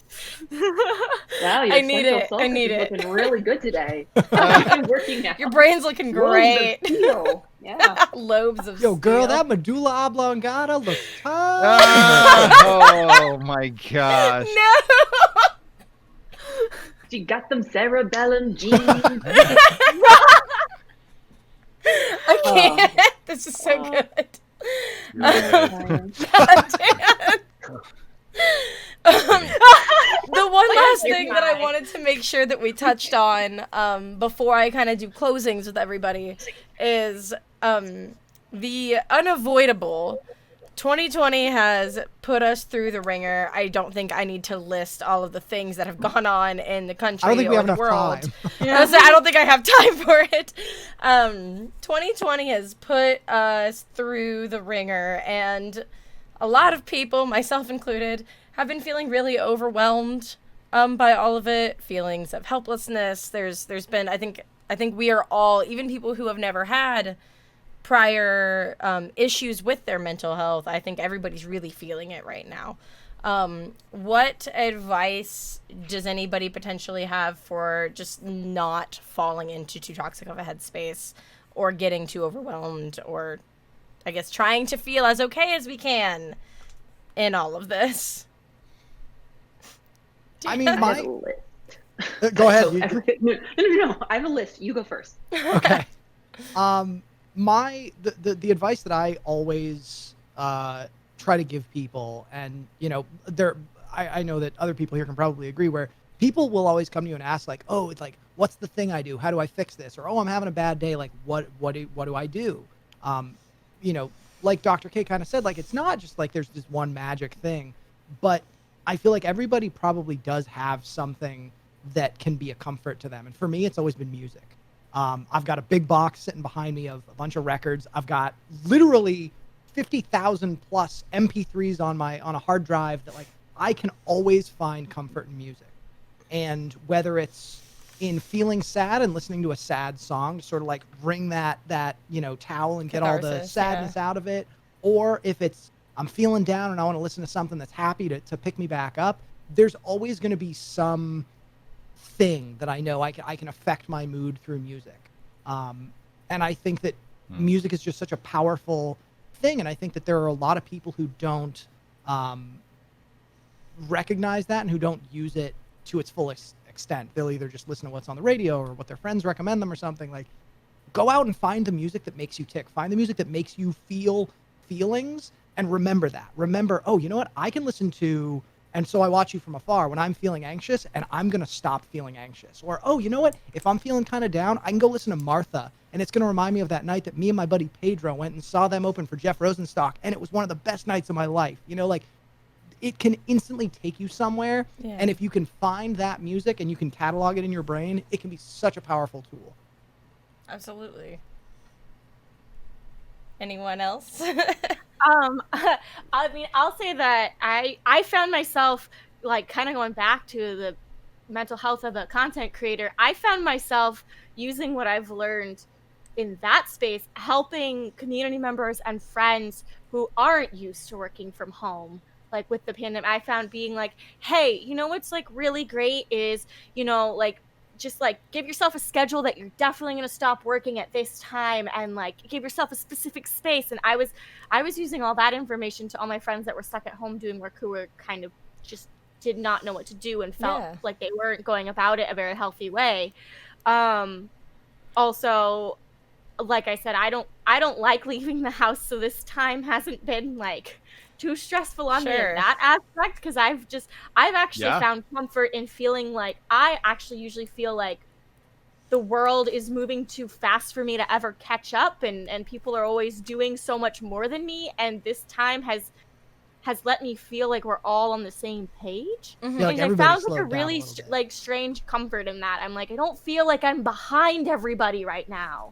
Wow, your I need central it. sulcus I need is it. looking really good today. You've been working out. Your brain's looking great. Lobes of steel. Yeah. Lobes of yo, girl, steel. that medulla oblongata looks tight. Oh my gosh. No. She got them cerebellum genes. I can't. This is so good. Right. The one last You're thing that I fine. wanted to make sure that we touched on before I kind of do closings with everybody is the unavoidable. 2020 has put us through the ringer. I don't think I need to list all of the things that have gone on in the country I don't think we or have the enough world. time. I don't think I have time for it. 2020 has put us through the ringer, and a lot of people, myself included, have been feeling really overwhelmed by all of it. Feelings of helplessness. There's been I think we are all, even people who have never had prior issues with their mental health, I think everybody's really feeling it right now. What advice does anybody potentially have for just not falling into too toxic of a headspace or getting too overwhelmed, or I guess trying to feel as okay as we can in all of this? I mean, I have my a list. go ahead. No. I have a list. You go first. Okay. The advice that I always try to give people, and I know that other people here can probably agree, where people will always come to you and ask like, oh, it's like, what's the thing I do? How do I fix this? Or, oh, I'm having a bad day. Like, what do I do? Like Dr. K kind of said, like, it's not just like there's this one magic thing, but I feel like everybody probably does have something that can be a comfort to them. And for me, it's always been music. I've got a big box sitting behind me of a bunch of records. I've got literally 50,000 plus MP3s on a hard drive that like I can always find comfort in music. And whether it's in feeling sad and listening to a sad song to sort of like bring that towel and get all the Catharsis, sadness out of it, or if it's I'm feeling down and I want to listen to something that's happy to pick me back up, there's always going to be some thing that I know I can affect my mood through music. And I think that music is just such a powerful thing. And I think that there are a lot of people who don't recognize that and who don't use it to its fullest extent. They'll either just listen to what's on the radio or what their friends recommend them or something. Like, go out and find the music that makes you tick. Find the music that makes you feel feelings, and remember that. Remember, oh, you know what? I can listen to And So I Watch You From Afar when I'm feeling anxious, and I'm going to stop feeling anxious. Or, oh, you know what? If I'm feeling kind of down, I can go listen to Martha, and it's going to remind me of that night that me and my buddy Pedro went and saw them open for Jeff Rosenstock, and it was one of the best nights of my life. You know, like, it can instantly take you somewhere, and if you can find that music and you can catalog it in your brain, it can be such a powerful tool. Absolutely. Anyone else? I mean, I'll say that I found myself, like, kind of going back to the mental health of a content creator. I found myself using what I've learned in that space, helping community members and friends who aren't used to working from home. Like with the pandemic, I found being like, hey, you know what's like really great is, you know, like, just like give yourself a schedule that you're definitely going to stop working at this time, and like give yourself a specific space. And I was using all that information to all my friends that were stuck at home doing work, who were kind of just did not know what to do and felt like they weren't going about it a very healthy way. Also, like I said, I don't like leaving the house, so this time hasn't been like too stressful on me in that aspect, because I've actually found comfort in feeling like I actually usually feel like the world is moving too fast for me to ever catch up, and people are always doing so much more than me, and this time has let me feel like we're all on the same page. Mm-hmm. Yeah, like and I found like a really like strange comfort in that. I'm like, I don't feel like I'm behind everybody right now.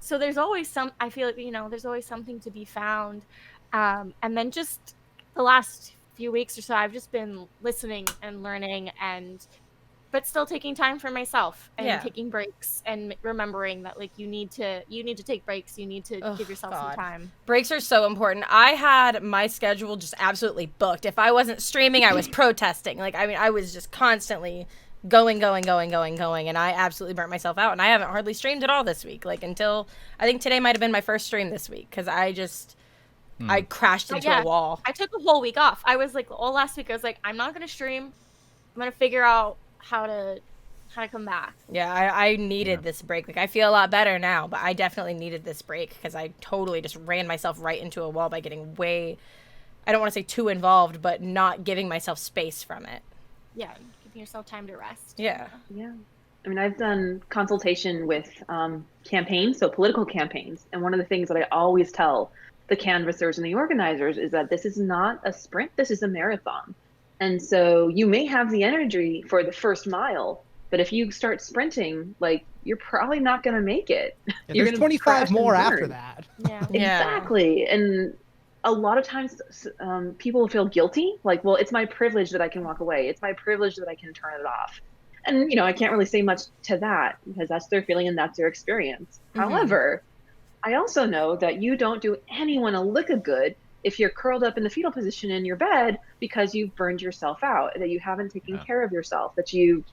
So there's always I feel like, you know, there's always something to be found. And then just the last few weeks or so, I've just been listening and learning, but still taking time for myself and taking breaks and remembering that like you need to take breaks. You need to give yourself some time. Breaks are so important. I had my schedule just absolutely booked. If I wasn't streaming, I was protesting. Like, I mean, I was just constantly going, and I absolutely burnt myself out, and I haven't hardly streamed at all this week, like until I think today might have been my first stream this week, because I crashed into a wall. I took a whole week off. I was like, all last week I was like, I'm not gonna stream. I'm gonna figure out how to come back. Yeah, I needed this break. Like, I feel a lot better now, but I definitely needed this break because I totally just ran myself right into a wall by getting I don't want to say too involved, but not giving myself space from it. Yeah, giving yourself time to rest. Yeah. I mean, I've done consultation with campaigns, so political campaigns. And one of the things that I always tell the canvassers and the organizers is that this is not a sprint, this is a marathon. And so you may have the energy for the first mile, but if you start sprinting, like, you're probably not going to make it. Yeah, there's 25 more after that. Yeah. Exactly. And a lot of times people feel guilty, like, well, it's my privilege that I can walk away. It's my privilege that I can turn it off. And, you know, I can't really say much to that because that's their feeling and that's their experience. Mm-hmm. However, I also know that you don't do anyone a lick of good if you're curled up in the fetal position in your bed because you've burned yourself out, that you haven't taken care of yourself, that you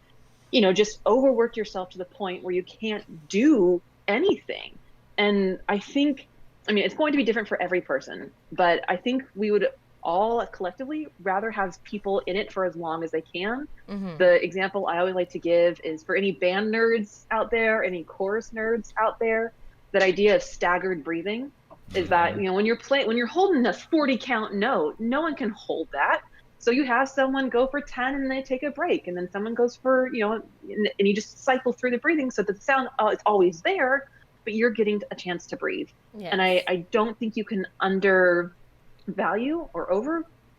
just overworked yourself to the point where you can't do anything. And I think, I mean, it's going to be different for every person, but I think we would all collectively rather have people in it for as long as they can. Mm-hmm. The example I always like to give is for any band nerds out there, any chorus nerds out there, that idea of staggered breathing is that, you know, when you're holding a 40 count note, no one can hold that. So you have someone go for 10 and they take a break, and then someone goes for, you know, and you just cycle through the breathing so that the sound is always there, but you're getting a chance to breathe. Yes. And I don't think you can undervalue or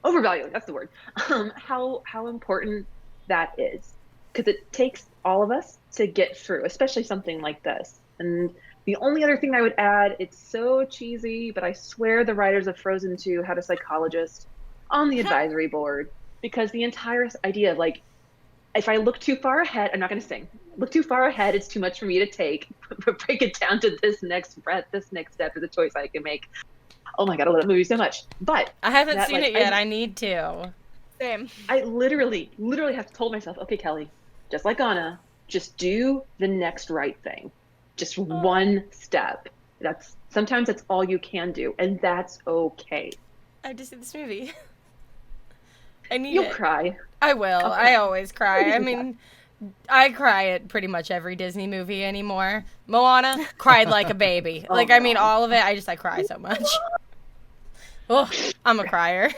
overvalue, that's the word, how important that is, because it takes all of us to get through, especially something like this. And the only other thing I would add, it's so cheesy, but I swear the writers of Frozen 2 had a psychologist on the advisory board, because the entire idea of, like, if I look too far ahead, I'm not going to sing. Look too far ahead, it's too much for me to take. Break it down to this next breath, this next step is a choice I can make. Oh my God, I love that movie so much. But I haven't seen it yet. I need to. Same. I literally have told myself, okay, Kelly, just like Anna, just do the next right thing. Just one step. Sometimes that's all you can do, and that's okay. I have to see this movie. I need You'll it. cry. I will. I always cry. I mean, I cry at pretty much every Disney movie anymore. Moana, cried like a baby. Oh, like, I mean, no. all of it. I cry so much. Oh, I'm a crier.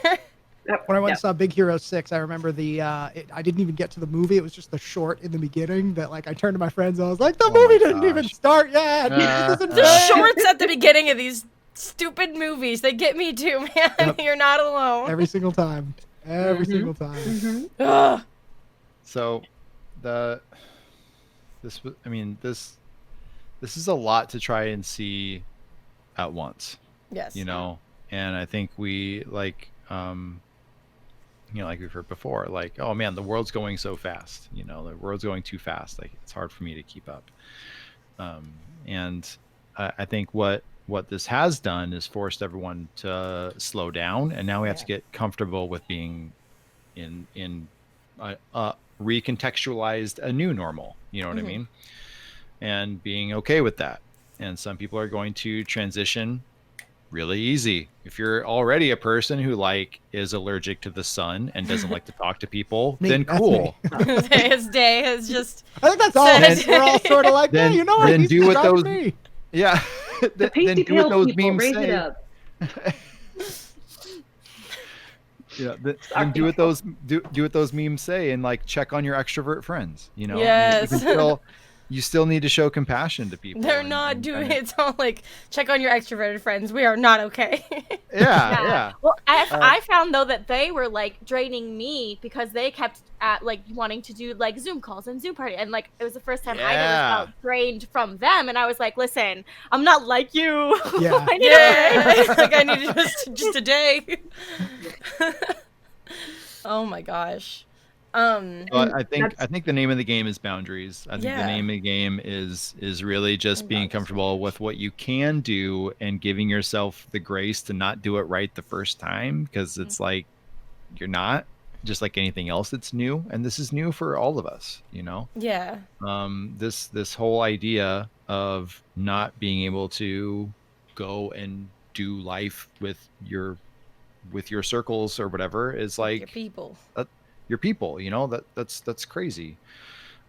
Yep, When I went yep. and saw Big Hero 6, I remember I didn't even get to the movie. It was just the short in the beginning that, like, I turned to my friends and I was like, the Oh my movie didn't even gosh. start yet. This isn't The fair." shorts at the beginning of these stupid movies, they get me too, man. Yep. You're not alone. Every single time. Every Mhm. single time. Mhm. Ugh. So this is a lot to try and see at once, Yes. you know, and I think we like like we've heard before, like, oh man, the world's going so fast, the world's going too fast, like it's hard for me to keep up. And I think what this has done is forced everyone to slow down, and now we have to get comfortable with being in recontextualized a new normal, you know what I mean, and being okay with that. And some people are going to transition really easy. If you're already a person who like is allergic to the sun and doesn't like to talk to people, Me, then that's cool. His day has just. I think that's all. Then- We're all sort of like, then- yeah, you know what? then He's do what driving those- me. Yeah. The Then pasty do what pale those people, memes raise say. it up. Yeah, then do what those do what those memes say, and like check on your extrovert friends. Yes. You still need to show compassion to people. They're and- not and doing kinda- it. It's all like, check on your extroverted friends. We are not okay. Yeah. Well, I found though that they were like draining me because they kept at like wanting to do like Zoom calls and Zoom party, and like it was the first time I ever Yeah. felt drained from them, and I was like, listen, I'm not like you. Yeah. I need a break. Yeah. Like, I need just a day. Oh my gosh. But I think That's- the name of the game is boundaries. I think Yeah. the name of the game is really just being Boundaries. comfortable with what you can do and giving yourself the grace to not do it right the first time, because it's like you're not, just like anything else that's new, and this is new for all of us, Yeah. this whole idea of not being able to go and do life with your circles or whatever is like Your people. your people, that's crazy.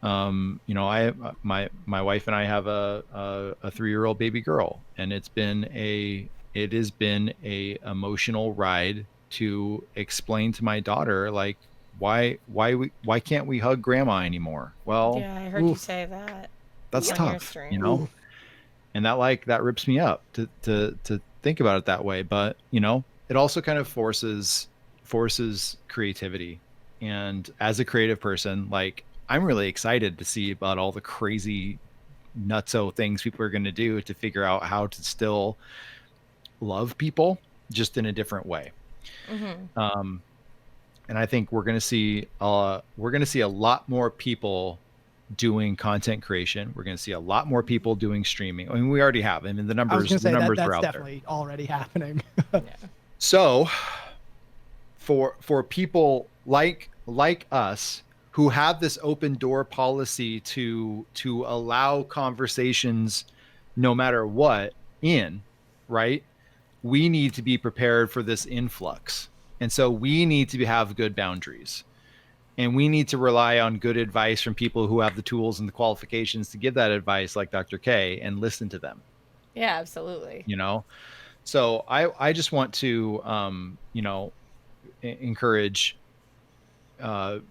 I my wife and I have a 3-year-old baby girl, and it has been a emotional ride to explain to my daughter, like, why can't we hug grandma anymore? Well, Yeah, I heard you oof. say that. that's on your tough, stream. Oof. and that rips me up to think about it that way. But it also kind of forces creativity. And as a creative person, like, I'm really excited to see about all the crazy nutso things people are going to do to figure out how to still love people just in a different way. Mm-hmm. And I think we're going to see a lot more people doing content creation. We're going to see a lot more people doing streaming. I mean, we already have. I mean, the I was numbers going to say that, are that's out there. definitely already happening. So for people like us who have this open door policy to allow conversations no matter what in, right? We need to be prepared for this influx. And so we need to have good boundaries. And we need to rely on good advice from people who have the tools and the qualifications to give that advice, like Dr. K, and listen to them. Yeah, absolutely. So I just want to encourage. I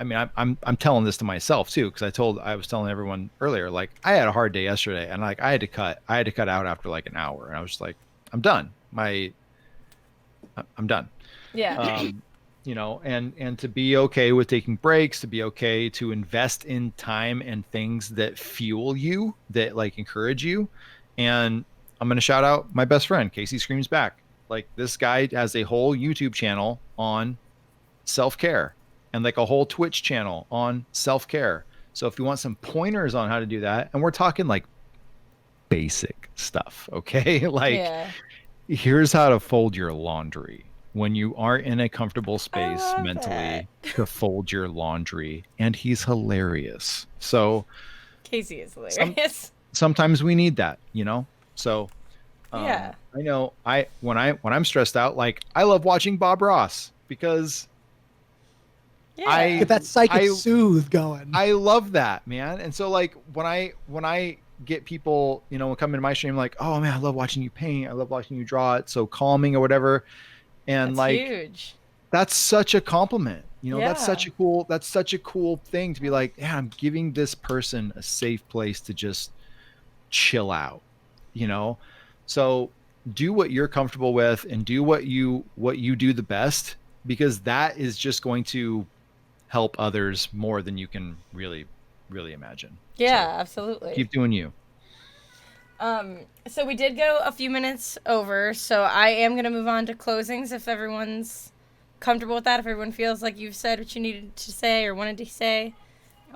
mean, I'm telling this to myself too, because I was telling everyone earlier, like, I had a hard day yesterday, and like I had to cut out after like an hour, and I was just like, I'm done. I'm done. Yeah. And to be okay with taking breaks, to be okay to invest in time and things that fuel you, that like encourage you. And I'm going to shout out my best friend, Casey Screams Back. Like, this guy has a whole YouTube channel on self-care and like a whole Twitch channel on self-care. So if you want some pointers on how to do that, and we're talking like basic stuff, okay? Like, yeah. here's how to fold your laundry when you aren't in a comfortable space love mentally to fold your laundry. And he's hilarious. So Casey is hilarious. sometimes we need that, So Yeah. I know when I'm stressed out, like, I love watching Bob Ross, because Yeah. Get that psychic soothe going. I love that, man. And so like when I get people, come into my stream like, oh man, I love watching you paint. I love watching you draw. It's so calming or whatever. And That's like, huge. that's such a compliment. Yeah. That's such a cool thing to be like, yeah, I'm giving this person a safe place to just chill out, So do what you're comfortable with and do what you do the best, because that is just going to help others more than you can really imagine. Yeah, So absolutely. keep doing you. So we did go a few minutes over, so I am going to move on to closings if everyone's comfortable with that, if everyone feels like you've said what you needed to say or wanted to say.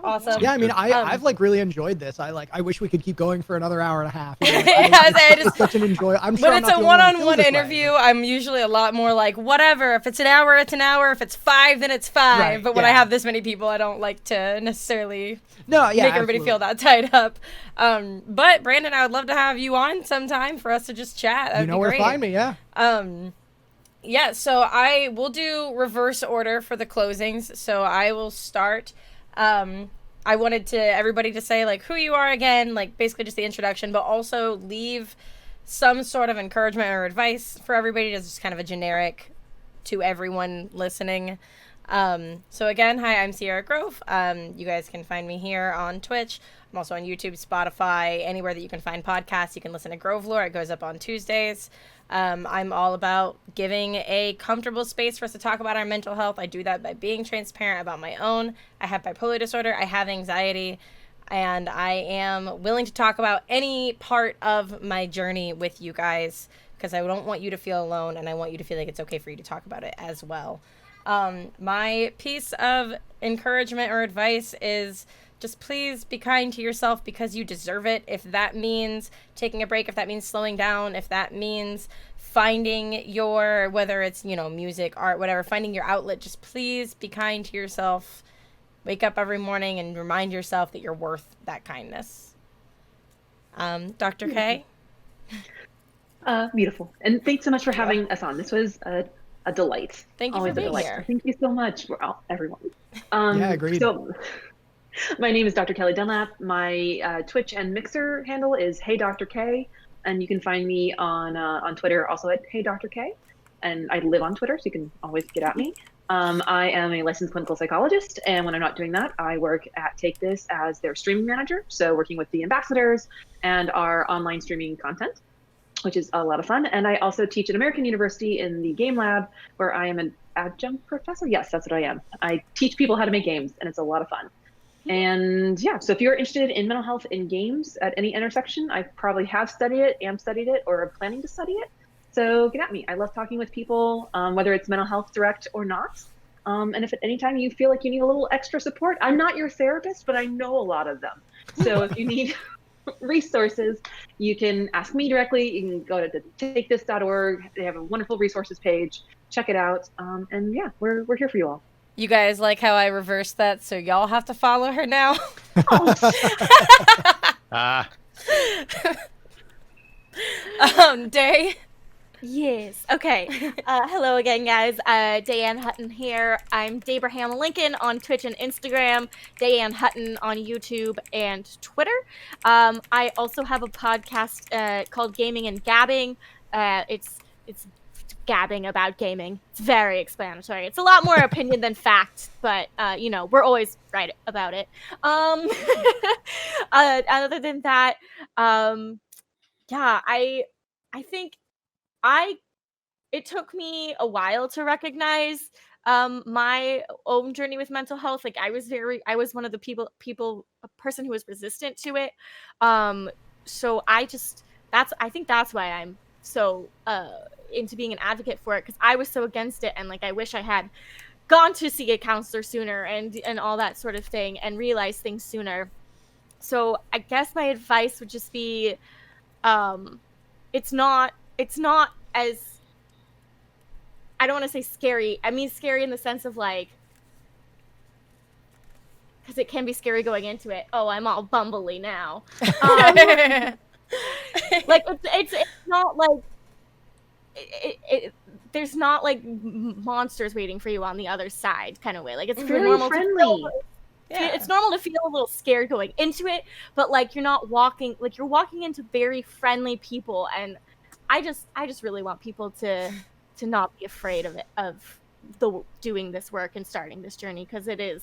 Awesome. Yeah, I mean, I've like really enjoyed this. I wish we could keep going for another hour and a half. It's such an enjoy. I'm sure when it's a one-on-one interview, I'm usually a lot more like, whatever. If it's an hour, it's an hour. If it's 5, then it's 5. Right, but when I have this many people, I don't like to necessarily make everybody feel that tied up. But Brandon, I would love to have you on sometime for us to just chat. That'd be where great. to find me, yeah. Yeah, so I will do reverse order for the closings. So I will start. I wanted everybody to say like who you are again, like basically just the introduction, but also leave some sort of encouragement or advice for everybody. Just kind of a generic to everyone listening. So again, hi, I'm Sierra Grove. You guys can find me here on Twitch. I'm also on YouTube, Spotify, anywhere that you can find podcasts. You can listen to Grovelore. It goes up on Tuesdays. I'm all about giving a comfortable space for us to talk about our mental health. I do that by being transparent about my own. I have bipolar disorder. I have anxiety. And I am willing to talk about any part of my journey with you guys, because I don't want you to feel alone, and I want you to feel like it's okay for you to talk about it as well. My piece of encouragement or advice is just please be kind to yourself, because you deserve it. If that means taking a break, if that means slowing down, if that means finding your, whether it's, music, art, whatever, finding your outlet, just please be kind to yourself. Wake up every morning and remind yourself that you're worth that kindness. Dr. K? Beautiful. And thanks so much for having us on. This was a delight. Thank you for being here. Thank you so much, everyone. Yeah, agreed. So, my name is Dr. Kelli Dunlap. My Twitch and Mixer handle is Hey Dr. K, and you can find me on Twitter also at Hey Dr. K. And I live on Twitter, so you can always get at me. I am a licensed clinical psychologist, and when I'm not doing that, I work at Take This as their streaming manager, so working with the ambassadors and our online streaming content, which is a lot of fun. And I also teach at American University in the game lab, where I am an adjunct professor. Yes, that's what I am. I teach people how to make games, and it's a lot of fun. And yeah, so if you're interested in mental health in games at any intersection, I probably have studied it, am studied it, or are planning to study it. So get at me. I love talking with people, whether it's mental health direct or not. And if at any time you feel like you need a little extra support, I'm not your therapist, but I know a lot of them. So if you need resources, you can ask me directly. You can go to takethis.org. They have a wonderful resources page. Check it out. And yeah, we're here for you all. You guys like how I reversed that, so y'all have to follow her now? Day? Yes. Okay. Hello again, guys. Dayeanne Hutton here. I'm Dayebraham Lincoln on Twitch and Instagram. Dayeanne Hutton on YouTube and Twitter. I also have a podcast called Gaming and Gabbing. It's gabbing about gaming. It's very explanatory. It's a lot more opinion than fact, but we're always right about it. Other than that, yeah, I think it took me a while to recognize my own journey with mental health. Like I was one of the a person who was resistant to it. So I think that's why I'm so into being an advocate for it, because I was so against it, and like I wish I had gone to see a counselor sooner and all that sort of thing and realized things sooner. So I guess my advice would just be it's not as, I don't want to say scary. I mean scary in the sense of like, because it can be scary going into it. Oh, I'm all bumbly now. Like it's not like there's not like monsters waiting for you on the other side kind of way. Like it's Very normal friendly. it's normal to feel a little scared going into it, but like you're walking into very friendly people, and I just really want people to not be afraid of doing this work and starting this journey, because it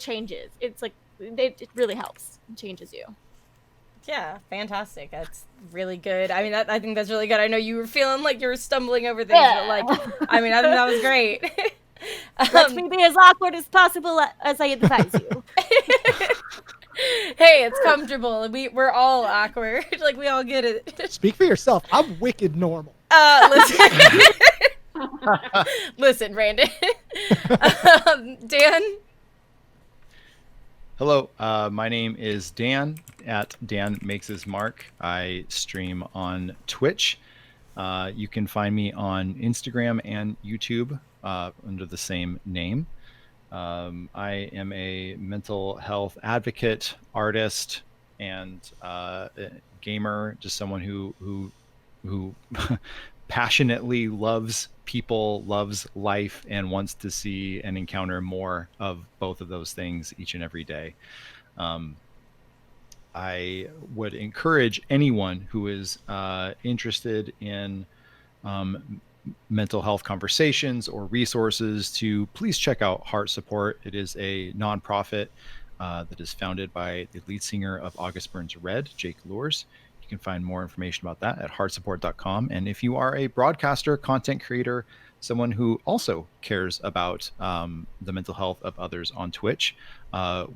changes. It's like it really helps. It changes you. Yeah, fantastic. That's really good. I mean, I think that's really good. I know you were feeling like you were stumbling over things, but like, I mean, I think that was great. Let me be as awkward as possible as I advise you. Hey, it's comfortable. We're all awkward. Like, we all get it. Speak for yourself. I'm wicked normal. Listen. Listen, Brandon. Dan? Hello, my name is Dan at Dan Makes His Mark. I stream on Twitch. You can find me on Instagram and YouTube under the same name. I am a mental health advocate, artist, and gamer. Just someone who passionately loves people, loves life, and wants to see and encounter more of both of those things each and every day. I would encourage anyone who is interested in mental health conversations or resources to please check out Heart Support. It is a nonprofit that is founded by the lead singer of August Burns Red, Jake Lures. You can find more information about that at heartsupport.com. And if you are a broadcaster, content creator, someone who also cares about the mental health of others on Twitch,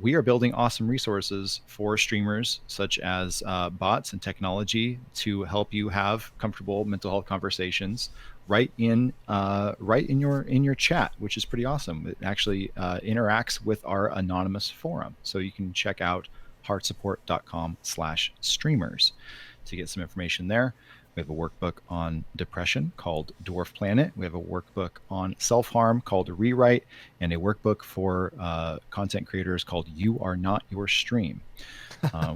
we are building awesome resources for streamers, such as bots and technology, to help you have comfortable mental health conversations right in your chat, which is pretty awesome. It actually interacts with our anonymous forum, so you can check out heartsupport.com/streamers to get some information there. We have a workbook on depression called Dwarf Planet. We have a workbook on self-harm called Rewrite, and a workbook for content creators called You Are Not Your Stream.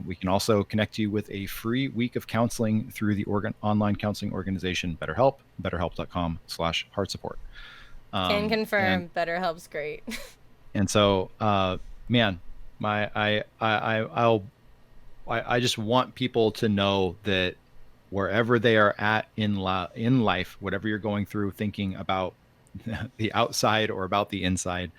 We can also connect you with a free week of counseling through the online counseling organization BetterHelp, betterhelp.com/heartsupport. Can confirm, BetterHelp's great. And so, man, I just want people to know that wherever they are at in life, whatever you're going through, thinking about the outside or about the inside,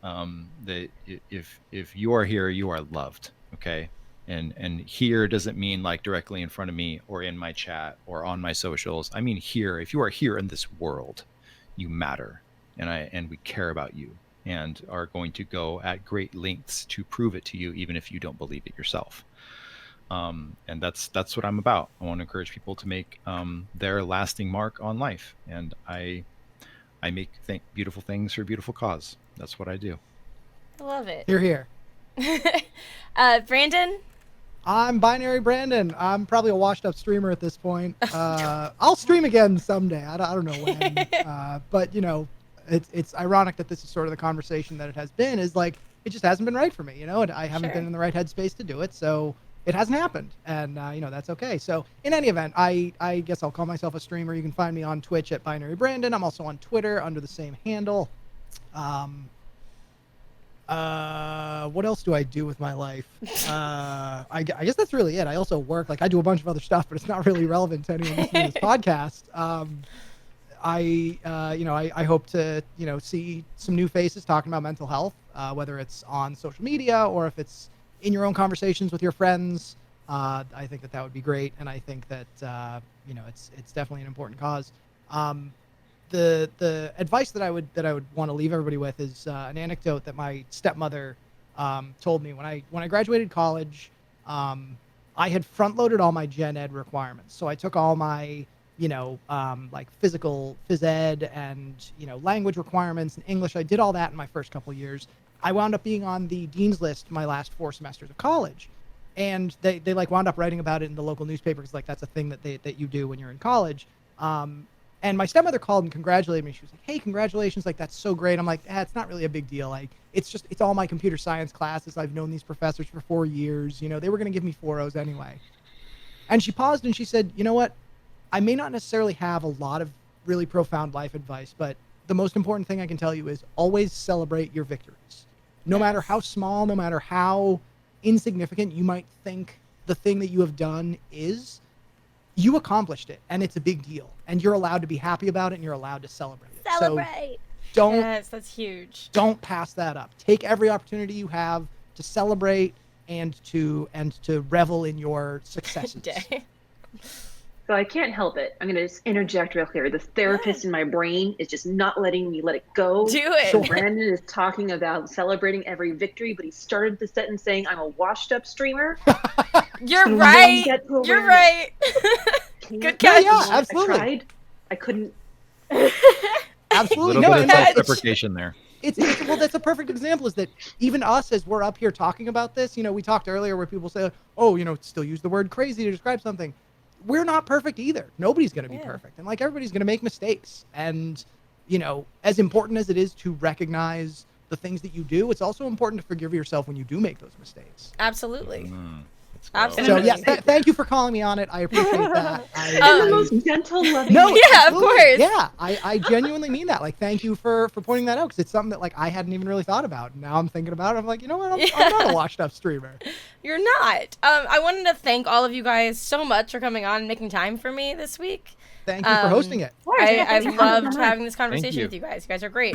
that if you are here, you are loved. Okay. And here doesn't mean like directly in front of me or in my chat or on my socials. I mean here. If you are here in this world, you matter, and we care about you, and are going to go at great lengths to prove it to you, even if you don't believe it yourself. And that's what I'm about. I want to encourage people to make their lasting mark on life, and I make beautiful things for a beautiful cause. That's what I do. I love it. You're here. Brandon? I'm Binary Brandon. I'm probably a washed up streamer at this point. I'll stream again someday. I don't know when. But you know, it's ironic that this is sort of the conversation that it has been, is like, it just hasn't been right for me, you know, and I haven't been in the right headspace to do it. So it hasn't happened, and you know, that's okay. So in any event, I guess I'll call myself a streamer. You can find me on Twitch at Binary Brandon. I'm also on Twitter under the same handle. What else do I do with my life? I guess that's really it. I also work. Like, I do a bunch of other stuff, but it's not really relevant to anyone listening to this podcast. I hope to, you know, see some new faces talking about mental health, whether it's on social media or if it's in your own conversations with your friends. I think that would be great, and I think that you know, it's definitely an important cause. The advice that I would want to leave everybody with is an anecdote that my stepmother told me when I graduated college. I had front loaded all my gen ed requirements, so I took all my, you know, like physical phys ed and, you know, language requirements and English. I did all that in my first couple of years. I wound up being on the dean's list my last 4 semesters of college, and they like wound up writing about it in the local newspaper, because like that's a thing that you do when you're in college. And my stepmother called and congratulated me. She was like, "Hey, congratulations! Like, that's so great." I'm like, "It's not really a big deal. Like, it's all my computer science classes. I've known these professors for 4 years. You know, they were going to give me 4.0s anyway." And she paused and she said, "You know what? I may not necessarily have a lot of really profound life advice, but the most important thing I can tell you is always celebrate your victories. No matter how small, no matter how insignificant you might think the thing that you have done is, you accomplished it, and it's a big deal, and you're allowed to be happy about it, and you're allowed to celebrate it. Celebrate. So Yes, that's huge. don't pass that up. Take every opportunity you have to celebrate and to revel in your successes. Day. So I can't help it. I'm going to just interject real here. The therapist in my brain is just not letting me let it go. Do it. So Brandon is talking about celebrating every victory, but he started the sentence saying, I'm a washed up streamer. You're So right. then get to You're awareness. right. Can Good you- catch. Yeah, absolutely. I tried. I couldn't. A Absolutely. little No, bit of and that's- self-deprecation there. it's well, that's a perfect example, is that even us, as we're up here talking about this, we talked earlier where people say, oh, still use the word crazy to describe something. We're not perfect either. Nobody's going to be perfect. And everybody's going to make mistakes. And, as important as it is to recognize the things that you do, it's also important to forgive yourself when you do make those mistakes. Absolutely. Let's go. Absolutely. So yeah, thank you for calling me on it. I appreciate that. In the most gentle, loving No, way. Yeah, of absolutely. course. Yeah, I genuinely mean that. Thank you for pointing that out, because it's something that I hadn't even really thought about. And now I'm thinking about it. I'm like, you know what? I'm not a washed up streamer. You're not. I wanted to thank all of you guys so much for coming on and making time for me this week. Thank you for hosting it. I Thanks for having loved me on. having this conversation you. with you guys. You guys are great.